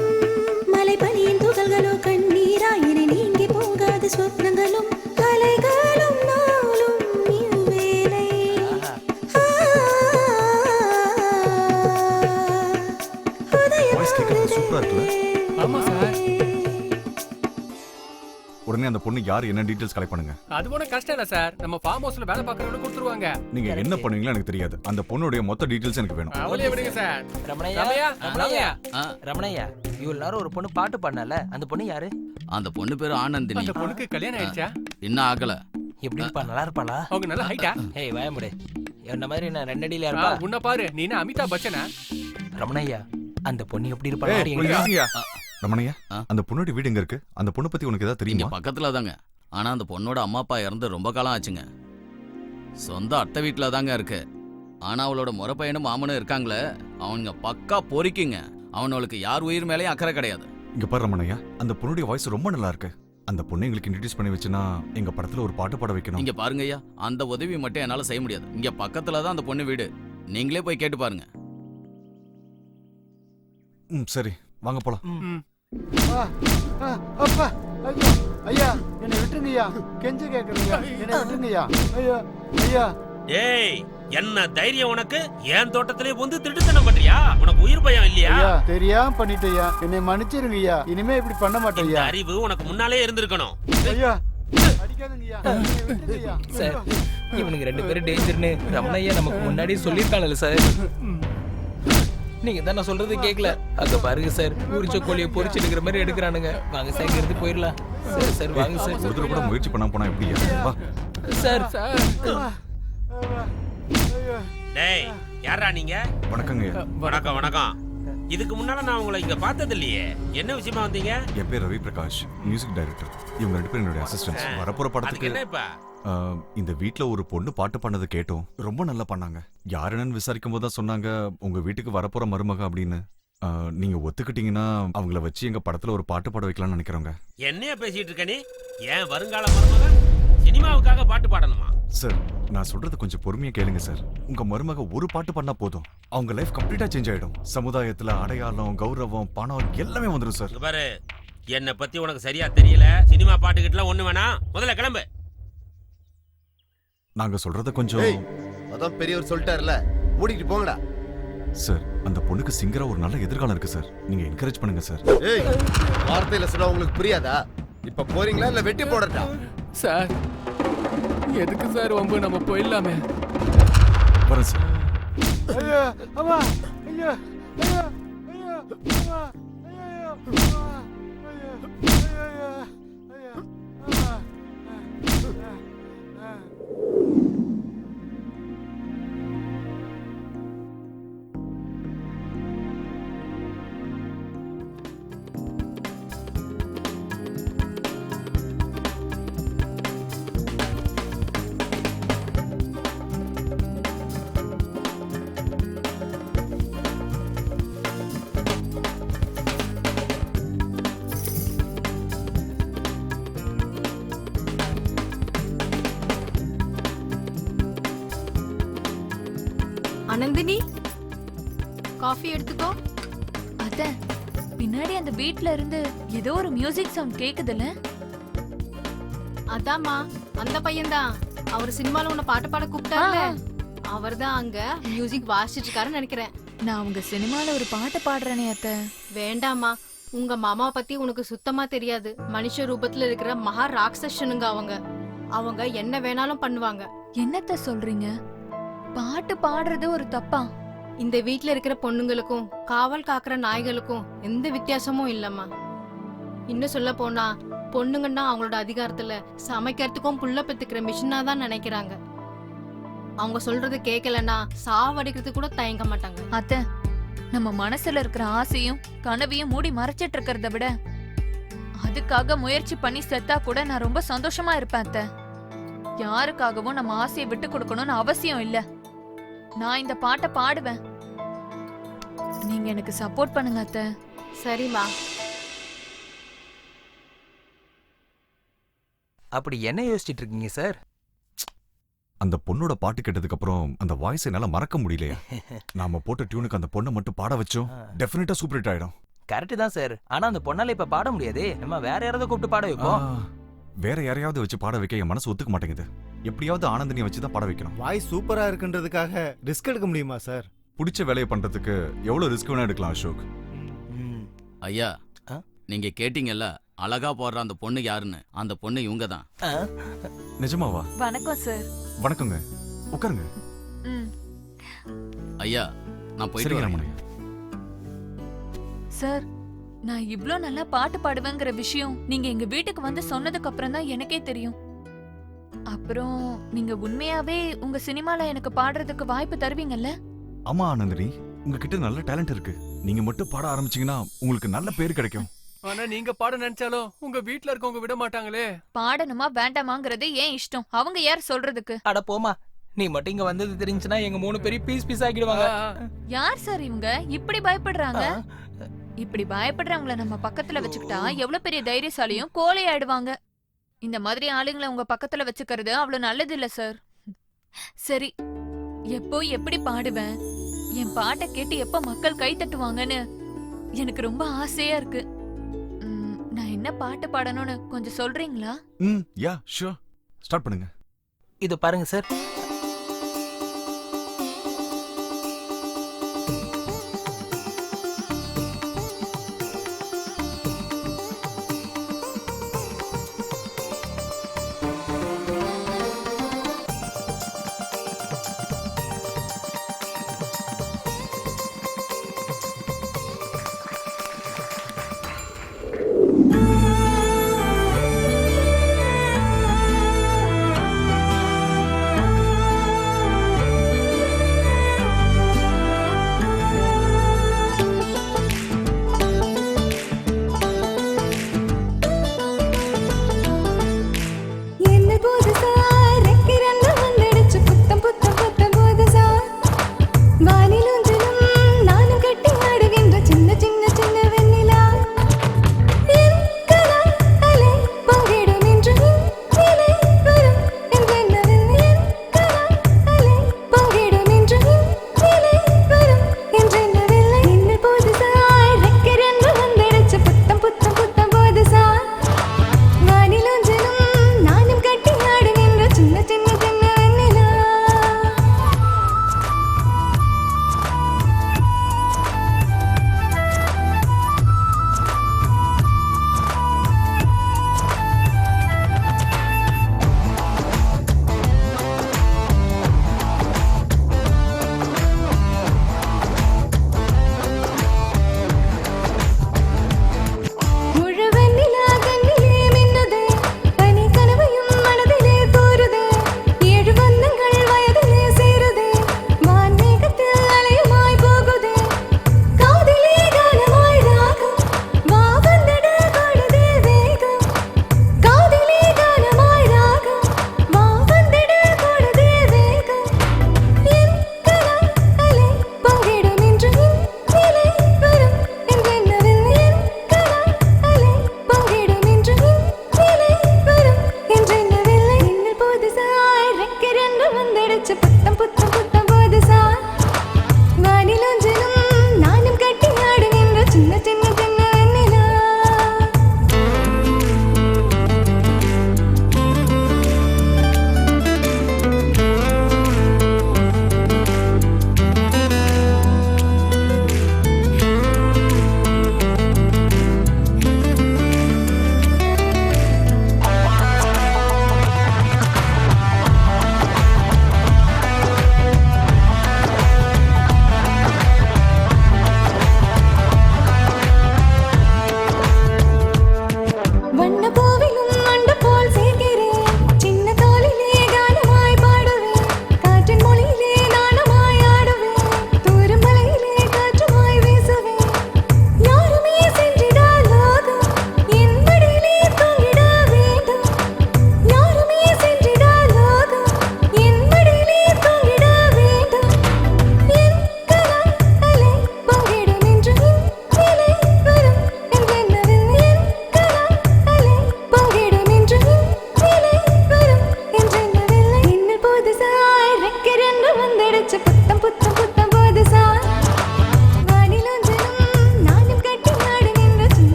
மலை பனியின் துகள்களோ கண்ணீராயினை நீங்கி போகாத சொப்னங்களும் கலைகளும் நாளும் இவ்வேளை. ஆமா சார். உடனே அந்த பொண்ணு யார் என்ன டீடைல்ஸ் கலெக்ட் பண்ணுங்க. அது ஒன்றும் கஷ்டம் இல்ல சார், நம்ம ஃபார்ம் ஹவுஸ்ல வேலை பார்க்கறவங்க கொடுத்துருவாங்க. நீங்க என்ன பண்ணுவீங்களோ எனக்கு தெரியாது, அந்த பொண்ணுடைய மொத்த டீடைல்ஸ் எனக்கு வேணும். அவளே விடுங்க சார். ரமணையா இவ்வளவு நேரம் ஒரு பொண்ணு பாட்டு பாடினால அந்த பொண்ணு யாரு? அந்த பொண்ணு பேரு ஆனந்தினி. அந்த பொண்ணுக்கு கல்யாணம் ஆயிடுச்சா? இன்னும் ஆகல. எப்படிப்பா நல்லா இருப்பாளா? அவங்க நல்ல ஹைட்டா? ஏய் வாயமுடே, என்ன மாதிரி நான் ரெண்டடியில இருப்பா. உன்ன பாரு, நீ என்ன அமிதாப் பச்சனா? ரமணையா அந்த பொண்ணு எப்படி இருப்பா? ரமணையா அந்த பொண்ணோட வீடு எங்க இருக்கு? அந்த பொண்ணு பத்தி உனக்கு ஏதாவது தெரியுமா? பக்கத்துல தாங்க. ஆனா அந்த பொண்ணோட அம்மா அப்பா இறந்து ரொம்ப காலம் ஆச்சுங்க. சொந்த அத்தை வீட்டுல தாங்க இருக்கு. ஆனா அவளோட முறை பையனும் மாமனும் இருக்காங்களே, அவங்க பக்கா பொறிக்குங்க. அவனுக்கு யார் உயிர் மேலேயும் அக்கறை கிடையாது. இங்க பாரு ரமணையா, அந்த பொண்ணுடைய வாய்ஸ் ரொம்ப நல்லா இருக்கு. அந்த பொண்ணை எங்களுக்கு இன்ட்ரோடியூஸ் பண்ணி வச்சுனா எங்க படத்துல ஒரு பாட்டு பாட வைக்கணும். இங்க பாருங்க ஐயா, அந்த உதவி மட்டும் என்னால செய்ய முடியாது. இங்க பக்கத்துல தான் அந்த பொண்ணு வீடு, நீங்களே போய் கேட்டு பாருங்க. சரி வாங்க போலாம். அப்பா ஐயா ஐயா என்னை விட்டுருங்கய்யா, கெஞ்சு கேக்குறீங்க, என்னை விட்டுருங்கய்யா. ஐயா ஐயா. ஏய் என்ன தைரியம் உனக்கு? என் தோட்டத்திலே வந்து திருட்டுத்தனம் பண்றியா? உனக்கு உயிர் பயம் இல்லையா? தெரியாம பண்ணிட்டேயா, என்னை மன்னிச்சிருங்கய்யா, இனிமே இப்படி பண்ண மாட்டேயா. அறிவு உனக்கு முன்னாலே இருந்திருக்கணும். ஐயா அடிக்காதங்கய்யா, விட்டுருங்கய்யா. சார் இவனுக்கு ரெண்டு பேரும் டேஞ்சர்னு ரமணையா நமக்கு முன்னாடியே சொல்லியிருக்காங்கல்ல சார். நீங்க தான் நான் சொல்றது கேட்கல. அங்க பாருங்க சார், உரிச்ச கோழியை பொரிச்சு எடுக்கிற மாதிரி எடுக்கிறானுங்க. வாங்க சார் இங்க இருந்து போயிடலாம். சரி சார் வாங்க சார். ஒருத்தர் கூட முயற்சி பண்ண போனா எப்படியா? வா சார். டேய் யாரா நீங்க? வணக்கங்க. வணக்கம் வணக்கம். இதுக்கு முன்னால நான் உங்களை இங்க பார்த்தது இல்லையே. என்ன விஷயமா வந்தீங்க? என் பேர் ரவி பிரகாஷ், மியூசிக் டைரக்டர். இவங்க ரெண்டு பேரும் என்னுடைய அசிஸ்டன்ட்ஸ். வரப்போற படத்துக்கு என்ன இப்ப? இந்த வீட்ல ஒரு பொண்ணு பாட்டு பண்ணது கேட்டோம், ரொம்ப நல்லா பண்ணாங்க. யாருன்னு விசாரிக்கும் போது தான் சொன்னாங்க உங்க வீட்டுக்கு வரப்போற மருமக அப்படின்னு. நீங்க ஒத்துக்கிட்டீங்கன்னா அவங்கள வச்சு எங்க படத்துல ஒரு பாட்டு பாட வைக்கலாம்னு நினைக்கிறோங்க. என்னைய பேசிட்டு இருக்க நீ? ஏன் வருங்கால மருமக சினிமாவுக்காக பாட்டு பாடணுமா? சார் நான் சொல்றது கொஞ்சம் பொறுமையா கேளுங்க சார். உங்க மருமக ஒரு பாட்டு பண்ணா போதும், அவங்க லைஃப் கம்ப்ளீட்டா சேஞ்ச் ஆயிடும். சமுதாயத்துல அடையாளம், கௌரவம், பணம் எல்லாமே வந்துடும் சார். பாரு, என்னை பத்தி உனக்கு சரியா தெரியல. சினிமா பாட்டுக்கிட்டலாம் ஒண்ணு வேணாம், முதல்ல கிளம்பு. நாங்க சொல்றத கொஞ்சம். அதான் பெரியவர் சொல்லிட்டாருல, மூடிட்டு போங்கடா. சார் அந்த பொண்ணுக்கு சிங்கரா ஒரு நல்ல எதிர்காலம் இருக்கு சார், நீங்க என்கரேஜ் பண்ணுங்க சார். ஏய் வார்த்தையில சொன்னா உங்களுக்கு புரியாதா? இப்ப போறீங்களா இல்ல வெட்டி போடட்டா? சார் எதுக்கு சார் வம்பு, நம்ம போயிடலாமே. வரேன் சார். ஐயா அம்மா ஐயா ஐயா ஐயா அம்மா ஐயா ஐயா ஐயா ஐயா அம்மா. காஃபி எடுத்துக்கோ. அத்தை பின்னாடி அந்த வீட்ல இருந்து ஏதோ ஒரு மியூசிக் சவுண்ட் கேக்குதுல்ல? அதாம்மா, அந்த பையன்தான். அவர் சினிமால உன்னை பாட்டு பாட கூப்பிட்டாருல, அவர்தான் அங்க மியூசிக் வாசிச்சிட்டு இருக்காருன்னு நினைக்கிறேன். நான் உங்க சினிமால ஒரு பாட்டு பாடுறேனே அத்தை. வேண்டாமா, உங்க மாமா பத்தி உனக்கு சுத்தமா தெரியாது. மனுஷ ரூபத்துல இருக்கிற மகா ராட்சசனுங்க அவங்க என்ன வேணாலும் பண்ணுவாங்க. என்னத்த சொல்றீங்க? பாட்டு பாடுறது ஒரு தப்பா? இந்த வீட்ல இருக்கிற பொண்ணுங்களுக்கும் காவல் காக்குற நாய்களுக்கும் எந்த வித்தியாசமும் இல்லம்மா. இன்னும் சொல்ல போனா பொண்ணுங்கன்னா அவங்களோட அதிகாரத்துல சமைக்கிறதுக்கும் புள்ள பெத்துக்கிற மிஷினா தான் நினைக்கிறாங்க. அவங்க சொல்றது கேட்கலன்னா சாவடிக்கிறதுக்கு கூட தயங்க மாட்டாங்க. அத்தை, நம்ம மனசுல இருக்கிற ஆசையும் கனவையும் மூடி மறைச்சிட்டு இருக்கிறத விட அதுக்காக முயற்சி பண்ணி செத்தா கூட நான் ரொம்ப சந்தோஷமா இருப்பேன் அத்தை. யாருக்காகவும் நம்ம ஆசையை விட்டு கொடுக்கணும்னு அவசியம் இல்ல. நான் இந்த பாட்டை பாடுவேன், நீங்க எனக்கு சப்போர்ட் பண்ணுங்க அத்தை. சரிம்மா. அப்படி என்ன யோசிச்சிட்டு இருக்கீங்க சார்? அந்த பொண்ணோட பாட்டு கேட்டதுக்கு அப்புறம் அந்த வாய்ஸ் என்னால மறக்க முடியலையா? நாம போட்ட டியூனுக்கு அந்த பொண்ணை மட்டும் பாட வச்சோம், டெஃபினட்டா சூப்பர் ஹிட் ஆயிடும். கரெக்ட் தான் சார். ஆனா அந்த பொண்ணால இப்ப பாட முடியாதே. நம்ம வேற யாராவது கூப்பிட்டு பாட வைப்போம். வேற யாரையாவது வச்சு பாட வைக்க என் மனசு ஒத்துக்க மாட்டேங்குது. எப்படியாவது ஆனந்தினியை வச்சு தான் பாட வைக்கணும். வாய்ஸ் சூப்பரா இருக்குன்றதுக்காக ரிஸ்க் எடுக்க முடியுமா சார்? பிடிச்ச வேலையை பண்றதுக்கு எவ்வளவு ரிஸ்க் வேணா எடுக்கலாம் அசோக். ஐயா, நீங்க கேட்டீங்கல்ல அழகா போடுற அந்த பொண்ணு யாருன்னு? அந்த பொண்ணு இவங்க தான். நிஜமாவா? வணக்கம் சார். வணக்கங்க, உட்காருங்க. ஐயா, நான் போயிட்டு வரேன். சார், நான் இவ்ளோ நல்லா பாட்டு பாடுவேங்கிற விஷயம் நீங்க எங்க வீட்டுக்கு வந்து சொன்னதுக்கு அப்புறம் தான் எனக்கே தெரியும். அப்புறம் நீங்க உண்மையாவே உங்க சினிமால எனக்கு பாடுறதுக்கு வாய்ப்பு தருவீங்கல்ல? ஆமா ஆனந்தினி, உங்ககிட்ட நல்ல டேலண்ட் இருக்கு. நீங்க மட்டும் பாட ஆரம்பிச்சீங்கன்னா உங்களுக்கு நல்ல பேர் கிடைக்கும். ஆனா நீங்க பாட நினைச்சாலும் உங்க வீட்ல இருக்கவங்க விட மாட்டாங்களே. பாடணுமா வேண்டாமாங்கிறது ஏன் இஷ்டம், அவங்க யார் சொல்றதுக்கு? அட போமா, நீ மட்டும் இங்க வந்தது தெரிஞ்சுனா எங்க 3 பேரும் பீஸ் ஆகிடுவாங்க. யார் சார் இவங்க இப்படி பயப்படுறாங்க? இப்படி பயப்படுறவங்கள நம்ம பக்கத்துல வச்சுக்கிட்டா எவ்வளவு பெரிய தைரியசாலியும் கோலை ஆயிடுவாங்க. இந்த மாதிரி ஆளுங்களை உங்க பக்கத்துல வச்சுக்கிறது அவ்வளவு நல்லது இல்ல சார். சரி, எப்போ எப்படி பாடுவேன், என் பாட்டை கேட்டு எப்ப மக்கள் கை தட்டுவாங்கன்னு எனக்கு ரொம்ப ஆசையா இருக்கு. நான் என்ன பாட்டு பாடணும்னு கொஞ்சம் சொல்றீங்களா? யா ஷூர், ஸ்டார்ட் பண்ணுங்க. இது பாருங்க சார்.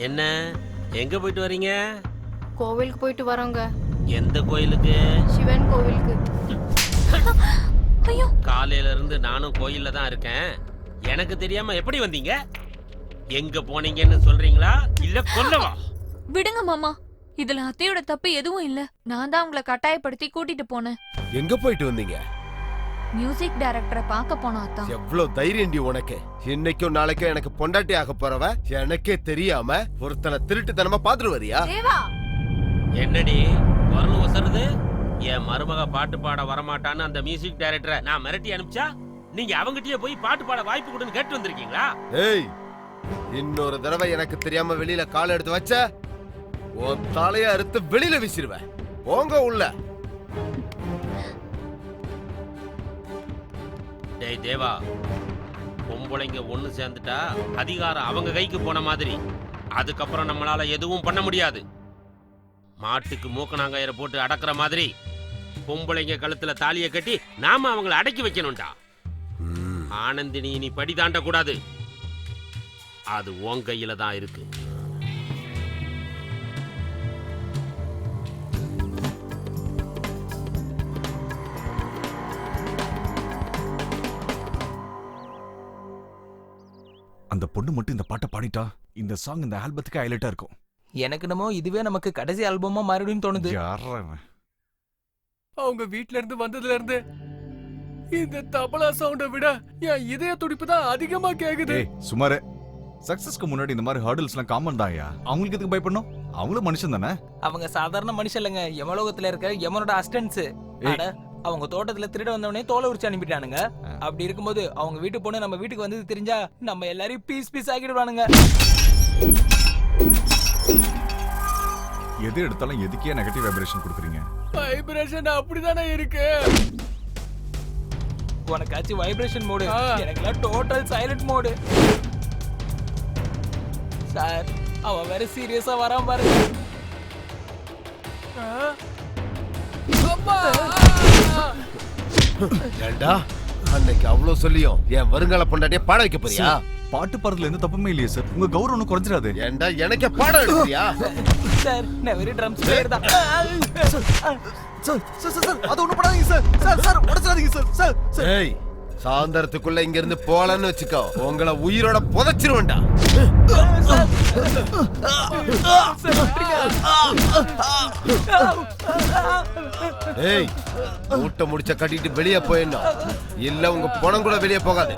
என்ன எங்க போயிட்டு வரீங்க? கோவிலுக்கு போயிட்டு வரோங்க. எந்த கோயிலுக்கு? சிவன் கோவிலுக்கு. ஐயோ, காலையில இருந்து நானும் கோயில்ல தான் இருக்கேன். எனக்கு தெரியாம எப்படி வந்தீங்க? எங்க போனீங்கன்னு சொல்றீங்களா இல்ல கொல்லவா? விடுங்க மாமா, இதுல அத்தையோட தப்பு எதுவும் இல்ல. நான் தான் உங்களை கட்டாயப்படுத்தி கூட்டிட்டு போனேன். எங்க போயிட்டு வந்தீங்க? மியூசிக் டைரக்டரை பார்க்க போனோம் அத்தா. எவ்வளவு தைரியம்டி உனக்கு! இன்னைக்கும் நாளைக்கும் எனக்கு பொண்டாட்டி ஆக போறவ எனக்கே தெரியாம ஒருத்தனை திருட்டுத்தனமா பாத்துட்டு வரியா? தேவா, என்னடி குரல் ஒசருது? என் மருமக பாட்டு பாட வரமாட்டான்னு அந்த மியூசிக் டைரக்டரை நான் மிரட்டி அனுப்பிச்சா நீங்க அவங்கிட்டயே போய் பாட்டு பாட வாய்ப்பு கொடுன்னு கேட்டு வந்திருக்கீங்களா? ஏய், இன்னொரு தடவை எனக்கு தெரியாம வெளியில கால் எடுத்து வச்ச உன் தலைய அறுத்து வெளியில வீசிடுவேன். போங்க உள்ள. டேய் தேவா, பொம்பளைங்க ஒண்ணு சேர்ந்துட்டா அதிகாரம் அவங்க கைக்கு போன மாதிரி. அதுக்கப்புறம் நம்மளால எதுவும் பண்ண முடியாது. மாட்டுக்கு மூக்கணாங்கயிற போட்டு அடக்குற மாதிரி பொம்பளைங்க கழுத்துல தாலியை கட்டி நாம அவங்களை அடக்கி வைக்கணும்டா. ஆனந்தினி நீ படி தாண்ட கூடாது. அது உன் கையில தான் இருக்கு. அந்த பொண்ணு மட்டும் இந்த பாட்டை பாடிட்டா இந்த சாங் இந்த ஆல்பத்துக்கு ஹைலைட்டா இருக்கும். எனக்கு என்னமோ இதுவே நமக்கு கடைசி ஆல்பமா மாறிடும் தோணுது. அவங்க வீட்ல இருந்து வந்ததுல இருந்து இந்த தபலா சவுண்ட விட என் இதய துடிப்பு தான் அதிகமா கேக்குது. சுமாரே, சக்சஸ்க்கு முன்னாடி இந்த மாதிரி ஹர்டில்ஸ்லாம் காமன் தான்யா. அவங்களுக்கு எதுக்கு பயப்படணும்? அவங்களும் மனுஷன் தானே. அவங்க சாதாரண மனுஷன் இல்லைங்க, யமலோகத்துல இருக்க யமனோட அசிஸ்டன்ட்ஸ். அவங்க தோட்டத்துல திருட வந்தவனே தோலை உரிச்சு அனுப்பிட்டானுங்க. அப்படி இருக்கும்போது அவங்க வீட்டு பொண்ணு நம்ம வீட்டுக்கு வந்தது தெரிஞ்சா நம்ம எல்லாரையும் பீஸ் பீஸ் ஆக்கிடுவானுங்க. எது எடுத்தாலும் எதுக்கே நெகட்டிவ் வைப்ரேஷன் கொடுக்குறீங்க? வைப்ரேஷன் அப்படிதானே இருக்கு. உனக்காச்சும் வைப்ரேஷன் மோடு, எனக்குலாம் டோட்டல் சைலண்ட் மோடு. சார், அவன் வேற சீரியஸா வரான் பாருங்க. ஏண்டா, அன்னைக்கு அவ்வளவு சொல்லியும் என் வருங்கால பொண்டாட்டிய பாட வைக்க போறியா? பாட்டு பாடுறதுல எந்த தப்புமே இல்லையே சார். உங்க கௌரவம் ஒன்றும் குறைஞ்சிடாது. ஏண்டா, எனக்கே பாடம் எடுக்கிறியா? சார், நான் வெறும் ட்ரம்ஸ் பிளேயர் தான். சார், அது ஒண்ணும் பண்ணாதீங்க சார். Sir, உடைச்சிடாதீங்க sir. ஏய், சாயந்தரத்துக்குள்ள இங்க இருந்து போலன்னு வச்சுக்கோ, உங்களை உயிரோட புதைச்சிருவேன்டா. ஏய், மூட்டை முடிச்ச கட்டிட்டு வெளியே போயிடணும், இல்ல உங்க பணம் கூட வெளியே போகாது.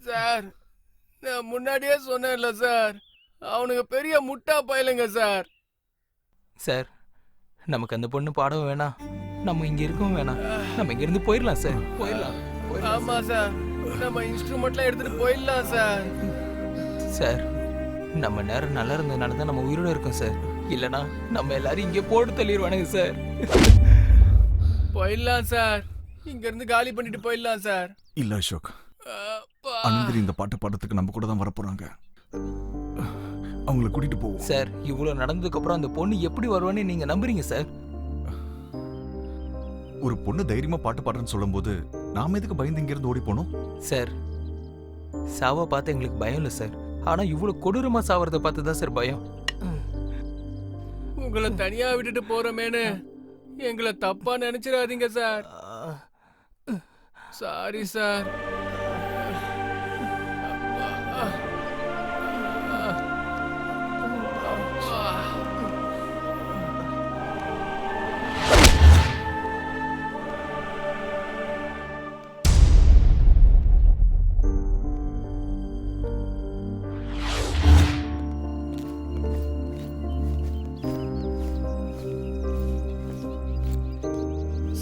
சார், நான் முன்னாடியே சொன்னேன்ல சார், அவனுங்க பெரிய முட்டா பயலுங்க சார். சார், நமக்கு அந்த பொண்ணு பாடவும் வேணாம், நம்ம இங்க இருக்கவும் வேணாம். நம்ம இங்க இருந்து போயிடலாம் சார். போயிடலாம். ஆமா சார், நம்ம இன்ஸ்ட்ருமெண்ட்லாம் எடுத்துட்டு போயிடலாம் சார். சார், நம்ம நேரம் நல்லா இருந்ததுனால தான் நம்ம உயிரோட இருக்கோம் சார். இல்லனா நம்ம எல்லாரும் இங்கே போட்டு தள்ளிடுவானுங்க சார். போயிடலாம் சார், இங்க இருந்து காலி பண்ணிட்டு போயிடலாம் சார். இல்ல அசோக், அனந்திரி இந்த பாட்டு பாடுறதுக்கு நம்ம கூட தான் வரப்போறாங்க. அவங்கள கூட்டிட்டு போவோம் சார். இவ்வளவு நடந்ததுக்கு அப்புறம் அந்த பொண்ணு எப்படி வருவான்னு நீங்க நம்புறீங்க சார்? ஒரு பொண்ணு தைரியமா பாட்டு பாடுறேன்னு சொல்லும் போது நாம எதுக்கு பயந்து இங்க இருந்து ஓடி போனோம்? சார், சாவ பார்த்து எங்களுக்கு பயம் இல்லை சார். ஆனா இவ்வளவு கொடூரமா சாவறத பார்த்து தான் சார் பயம். உங்களை தனியா விட்டுட்டு போறமேனு எங்களை தப்பா நினைச்சிடாதீங்க sir. Sorry sir.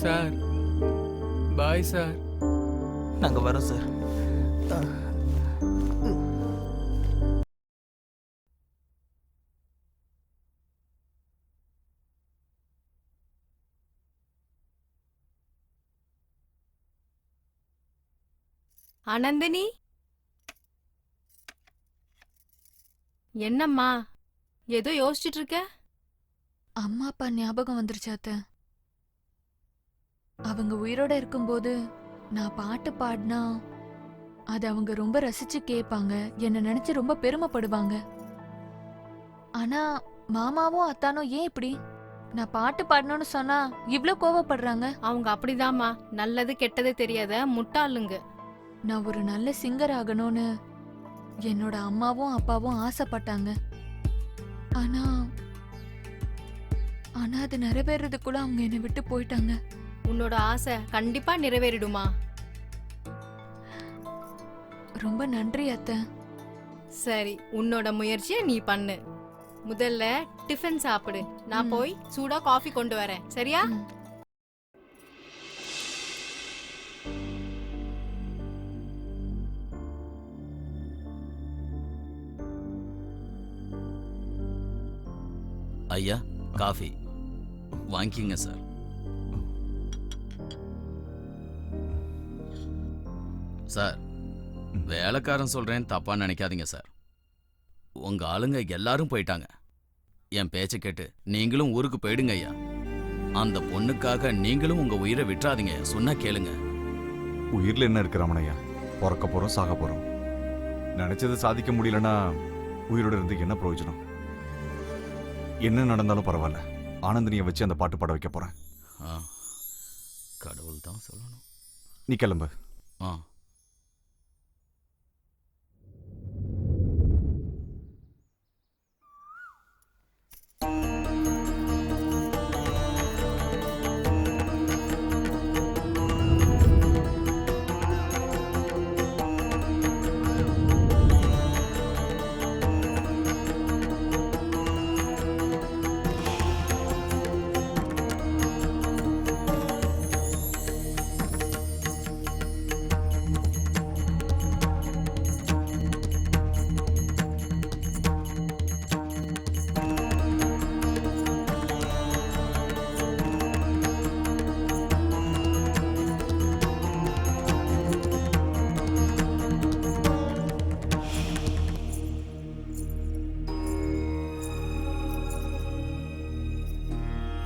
Sir, bye sir. நாங்க வரோம் சார். ஆனந்தினி, என்னம்மா ஏதோ யோசிச்சுட்டு இருக்க? அம்மா அப்பா ஞாபகம் வந்துருச்சு அத்தை. அவங்க உயிரோட இருக்கும்போது நான் பாட்டு பாடினா அது அவங்க ரொம்ப ரசிச்சு கேட்பாங்க, என்ன நினைச்சு ரொம்ப பெருமைப்படுவாங்க. ஆனா மாமாவும் அத்தானும் ஏன் இப்படி நான் பாட்டு பாடணும்னு சொன்னா இவ்ளோ கோவப்படுறாங்க? அவங்க அப்படிதாம்மா, நல்லது கெட்டது தெரியாத முட்டாளுங்க. நான் ஒரு நல்ல சிங்கர் ஆகணும்னு என்னோட அம்மாவும் அப்பாவும் ஆசைப்பட்டாங்க. ஆனா ஆனா அது நிறைவேறதுக்குள்ள அவங்க என்னை விட்டு போயிட்டாங்க. உன்னோட ஆசை கண்டிப்பா நிறைவேறிடுமா. ரொம்ப நன்றி அத்தை. சரி, உன்னோட முயற்சியை நீ பண்ணு. முதல்ல டிஃபன் சாப்பிடு, நான் போய் சூடா காஃபி கொண்டு வரேன், சரியா? ஐயா காஃபி வாங்கிங்க சார். சார் வேலைக்காரன் சொல்றேன் தப்பா நினைக்காதீங்க சார். உங்க ஆளுங்க எல்லாரும் போயிட்டாங்க. என் பேச்ச கேட்டு நீங்களும் ஊருக்கு போயிடுங்க ஐயா. அந்த பொண்ணுக்காக நீங்களும் உங்க உயிரை விட்டுறாதீங்க. சொன்னா கேளுங்க. உயிர்ல என்ன இருக்கு ரமணையா? பிறக்க போறோம், சாக போறோம். நினைச்சதை சாதிக்க முடியலன்னா உயிரோட இருந்து என்ன பிரயோஜனம்? என்ன நடந்தாலும் பரவாயில்ல, ஆனந்தினியை வச்சு அந்த பாட்டு பாட வைக்க போறேன். கடவுள் தான் சொல்லணும். நீ கிளம்பு.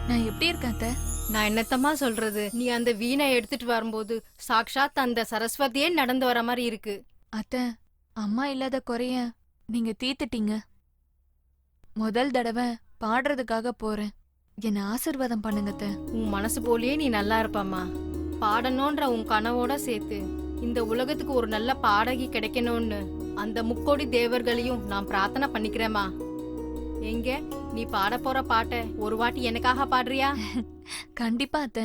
நான் எப்படி இருக்கேன் அத்தை? நான் என்னத்தம்மா சொல்றது, நீ அந்த வீணை எடுத்துட்டு வரும்போது சாக்ஷாத் அந்த சரஸ்வதியே நடந்து வர மாதிரி இருக்கு. அத்தை, அம்மா இல்லாத குறைய நீங்க தீத்துட்டீங்க. முதல் தடவை பாடுறதுக்காக போறேன், என்ன ஆசீர்வாதம் பண்ணுங்க அத்தை. உன் மனசு போலயே நீ நல்லா இருப்பம்மா. பாடணும்ன்ற உன் கனவோட சேர்த்து இந்த உலகத்துக்கு ஒரு நல்ல பாடகி கிடைக்கணும்னு அந்த முக்கோடி தேவர்களையும் நான் பிரார்த்தனை பண்ணிக்கிறேம்மா. எங்க நீ பாட போற பாட்டை ஒரு வாட்டி எனக்காக பாடுறியா? கண்டிப்பா அத்தை.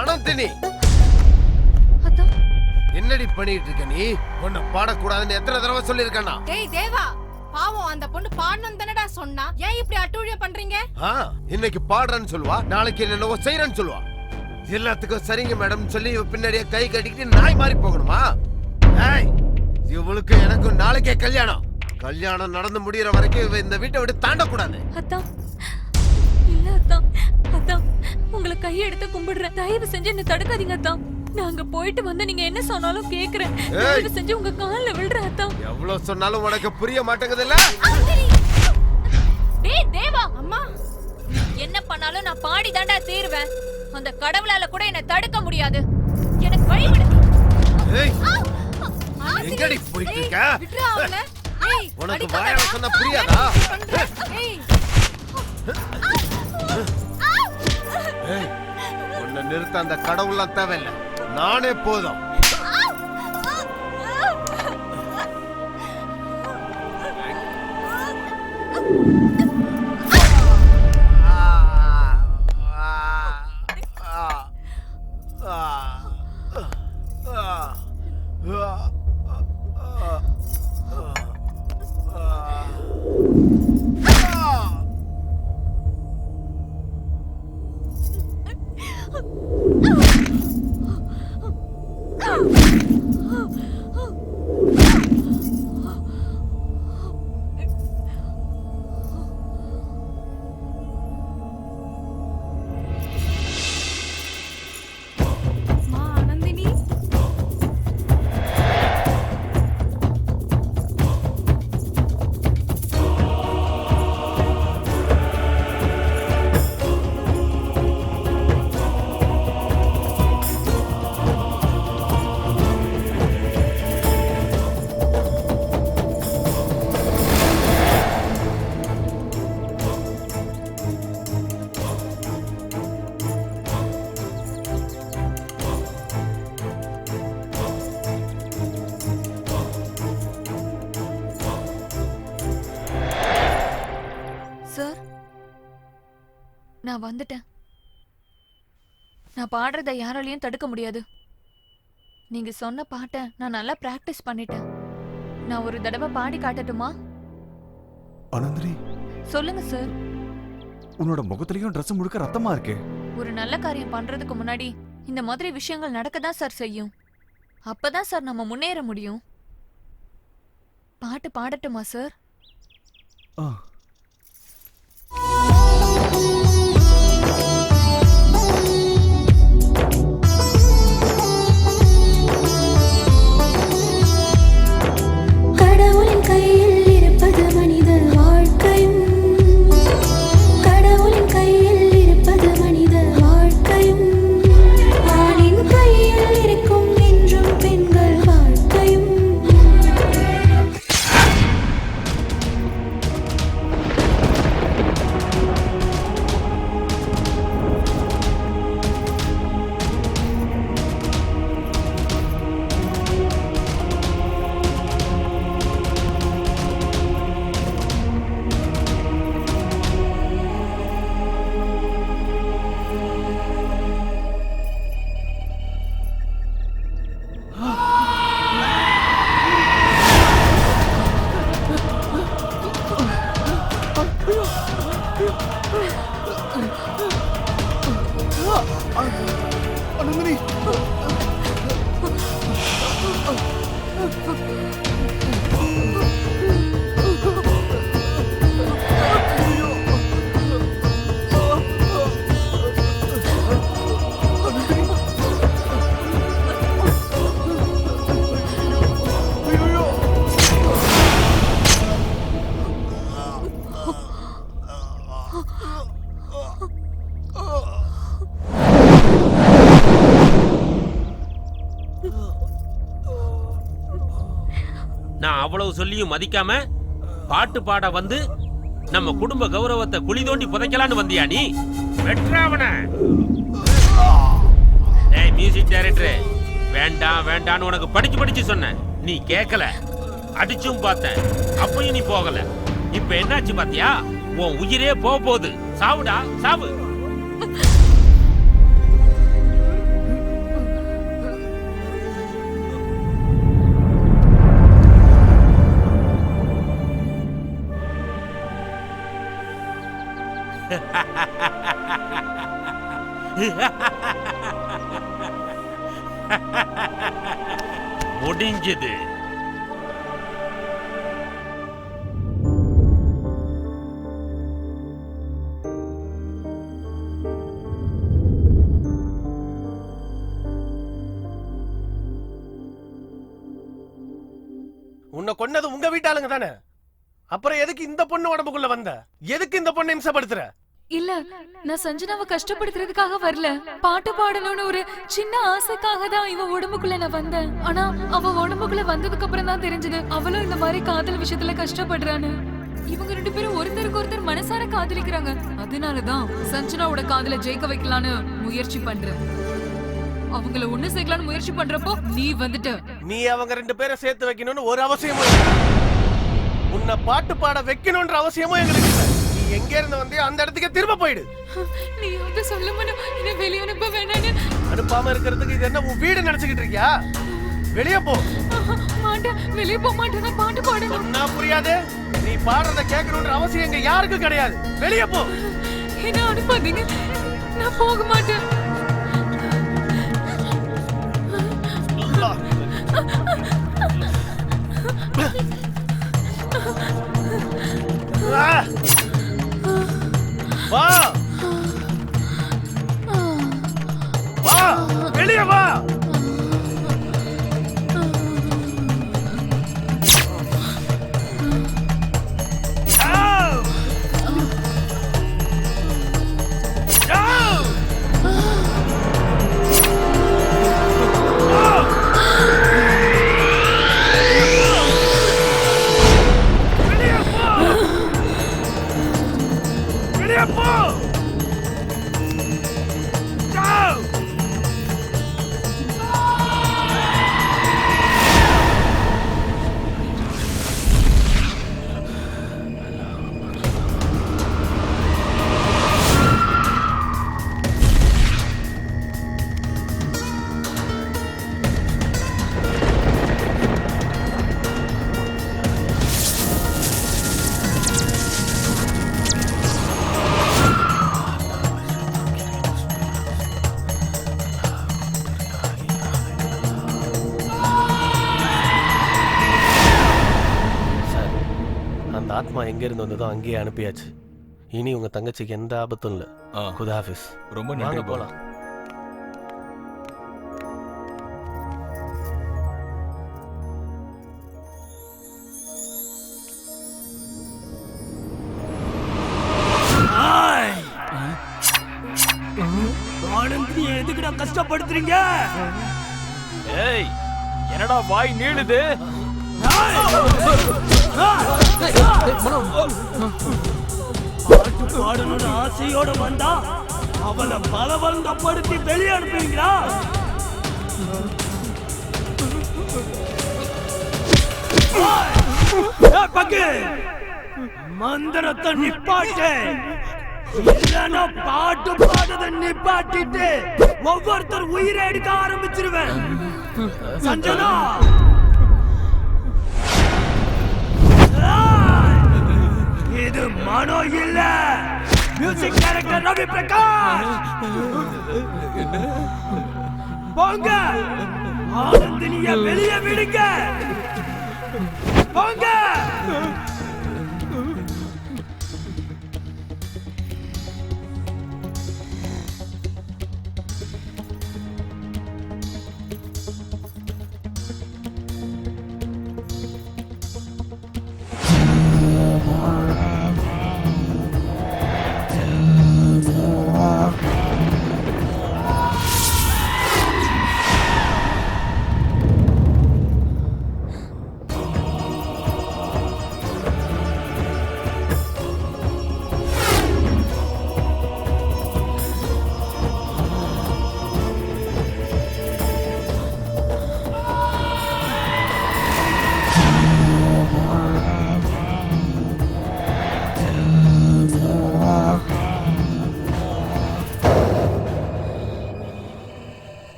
ஆனந்தினி, என்னடி பண்ணிட்டு இருக்க நீ? உன்னை பாடக்கூடாதுன்னு எத்தனை தடவை சொல்லிருக்கேன்னா? டேய் தேவா, பாவம் அந்த பொண்ணு பாடணும் தானடா சொன்னா, ஏன் இப்படி அட்டூழிய பண்றீங்க? இன்னைக்கு பாடுறேன்னு சொல்லுவா, நாளைக்கு என்னவோ செய்யறேன்னு சொல்லுவா. எல்லாத்துக்கும் சரிங்க மேடம் சொல்லி பின்னாடியே கை கட்டிக்கிட்டு நாய் மாறி போகணுமா? இவளுக்கு எனக்கும் நாளைக்கே கல்யாணம். கல்யாணம் நடந்து முடியற வரைக்கும் இவ இந்த வீட்டை விட்டு தாண்டக்கூடாது. அத்தான் இல்ல அத்தான், அத்தான் உங்களை கையெடுத்து கும்பிடுறேன், தயவு செஞ்சு என்ன தடுக்காதீங்க அத்தான். நாங்க போயிட்டு வந்து நீங்க என்ன சொன்னாலும் கேக்குறேன், தயவு செஞ்சு உங்க கால்ல விழுறேன் அத்தான். எவ்வளவு சொன்னாலும் உனக்கு புரிய மாட்டேங்குது இல்ல? டேய் தேவா, அம்மா என்ன பண்ணாலும் நான் பாடி தாண்டா தீருவேன். அந்த கடவுளால கூட என்ன தடுக்க முடியாது. எனக்கு வழி விடு. எங்கடி போயிட்டு இருக்க? உனக்கு வாயால சொன்னா புரியாதா? உன்னை நிறுத்த அந்த கடவுள்லாம் தேவையில்லை, நானே போதும். நான் வந்துட்டேன். நான் பாடுறத யாராலையும் தடுக்க முடியாது. நீங்க சொன்ன பாட்டை நான் நல்லா பிராக்டிஸ் பண்ணிட்டேன். நான் ஒரு தடவை பாடி காட்டட்டுமா? அனந்திரி, சொல்லுங்க சார். உன்னோட முகத்திலயும் ட்ரெஸ் முழுக்க ரத்தமா இருக்கே. ஒரு நல்ல காரியம் பண்றதுக்கு முன்னாடி இந்த மாதிரி விஷயங்கள் நடக்கதான் சார் செய்யும். அப்பதான் சார் நம்ம முன்னேற முடியும். பாட்டு பாடட்டுமா சார்? கடவுளின் கையில் இருப்பது மனித வாழ்க்கையும், கடவுளின் கையில் இருப்பது மனித வாழ்க்கையும், ஆணின் கையில் இருக்கும் என்றும் பெண்கள் வாழ்க்கையும். அனந்திரி, நான் அவ்வளவு சொல்லியும் மதிக்காம பாட்டு பாட வந்து நம்ம குடும்ப கௌரவத்தை குழி தோண்டி புதைக்கலான்னு வந்தியா நீ? வெற்றாவன. ஏய் மியூசிக் டைரக்டர், வேண்டாம் வேண்டான்னு உனக்கு படிச்சு சொன்னேன், நீ கேட்கல. அடிச்சும் பார்த்தேன், அப்பயும் நீ போகல. இப்ப என்னாச்சு பாத்தியா? உன் உயிரே போகுது. சாவுடா சாவு. முடிஞ்சது. உன்னை கொன்னது உங்க வீட்டாளுங்க தானே? அப்புறம் எதுக்கு இந்த பொண்ணு உடம்புக்குள்ள வந்த? எதுக்கு இந்த பொண்ணை இம்சப்படுத்துற? இல்ல, நான் சஞ்சனாவை கஷ்டப்படுத்துறதுக்காக வரல. பாட்டு பாடணும்னு ஒரு சின்ன ஆசைக்காக தான் இவ உடம்புக்குள்ள நான் வந்தேன். ஆனா அவ உடம்புக்குள்ள வந்ததுக்கு அப்புறம் தான் தெரிஞ்சது அவளும் இந்த மாதிரி காதல் விஷயத்துல கஷ்டப்படுறான்னு. இவங்க 2 பேரும் ஒருத்தருக்கு ஒருத்தர் மனசார காதலிக்கிறாங்க. அதனாலதான் சஞ்சனாவோட காதல ஜெயிக்க வைக்கலான்னு முயற்சி பண்றேன். அவங்கள ஒண்ணு சேர்க்கலான்னு முயற்சி பண்றப்போ நீ வந்துட்ட. நீ அவங்க 2 பேரை சேர்த்து வைக்கணும்னு ஒரு அவசியமும் இல்லை. உன்னை பாட்டு பாட வைக்கணும்ன்ற அவசியமும் எங்களுக்கு இல்லை. நீ எங்க இருந்து வந்தியோ அந்த இடத்துக்கு திரும்ப போயிடு. நீ வந்து சொல்ல மாட்டேன், என்ன வெளிய அனுப்ப வேணான்னு. அனுப்பாம இருக்கிறதுக்கு இது என்ன உன் வீடு நினைச்சுக்கிட்டு இருக்கியா? வெளியே போ. மாட்டேன், வெளியே போக மாட்டேன். நான் பாட்டு பாடணும். சொன்னா புரியாது. நீ பாடுறத கேட்கணும்ன்ற அவசியம் எங்க யாருக்கும் கிடையாது. வெளியே போ. என்ன அனுப்பாதீங்க, நான் போக மாட்டேன். வா வா, வெளியே வா. ஆத்மா எங்க இருந்து வந்ததோ அங்கேயே அனுப்பியாச்சு. இனி உங்க தங்கச்சிக்கு எந்த ஆபத்தும் இல்ல. குதாஃபிஸ். ரொம்ப வாங்க நன்றி போலாம். ஆனந்தி எதுக்குடா கஷ்டப்படுத்துறீங்க? ஏய் என்னடா வாய் நீளுது? பாட்டு பாடணும்னு ஆசையோட வந்தா அவளை பலவந்தப்படுத்தி வெளியே அனுப்புவீங்களா? பக்கு மந்திரத்தை நிப்பாட்டு, இல்லைன்னா பாட்டு பாடுறத நிப்பாட்டிட்டு ஒவ்வொருத்தர் உயிரை எடுக்க ஆரம்பிச்சிருவேன். சஞ்சனா இது மனோ இல்ல, மியூசிக் டைரக்டர் ரவி பிரகாஷ். போங்க, ஆனந்தினிய வெளியே விடுங்க. போங்க.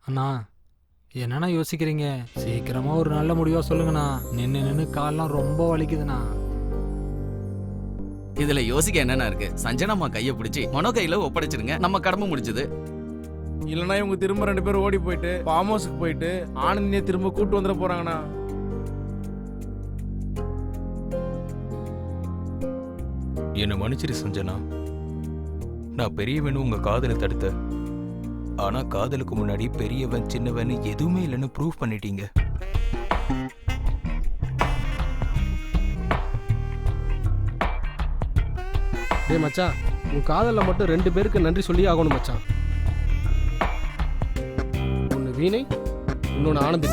அண்ணா என்னண்ணா யோசிக்கிறீங்க? சீக்கிரமா ஒரு நல்ல முடிவா சொல்லுங்கண்ணா. நின்னு கால்லாம் ரொம்ப வலிக்குதுண்ணா. இதுல யோசிக்க என்னன்னா இருக்கு? சஞ்சனாமா கையை பிடிச்சி மனோ கையில ஒப்படைச்சிருங்க, நம்ம கடமை முடிச்சது. இல்லைன்னா இவங்க திரும்ப 2 பேரும் ஓடி போயிட்டு ஃபார்ம் ஹவுஸுக்கு போயிட்டு ஆனந்தியை திரும்ப கூட்டு வந்துட போறாங்கண்ணா. என்னை மன்னிச்சிரு சஞ்சனா. நான் பெரியவன் உங்க காதலை தடுத்த. ஆனா காதலுக்கு முன்னாடி பெரியவன் சின்னவன் எதுவுமே இல்லைன்னு ப்ரூவ் பண்ணிட்டீங்க. டேய் மச்சான், உன் காதலில் மட்டும் 2 பேருக்கு நன்றி சொல்லி ஆகணும் மச்சான். ஒன்று வீணை, இன்னொன்று ஆனந்தி.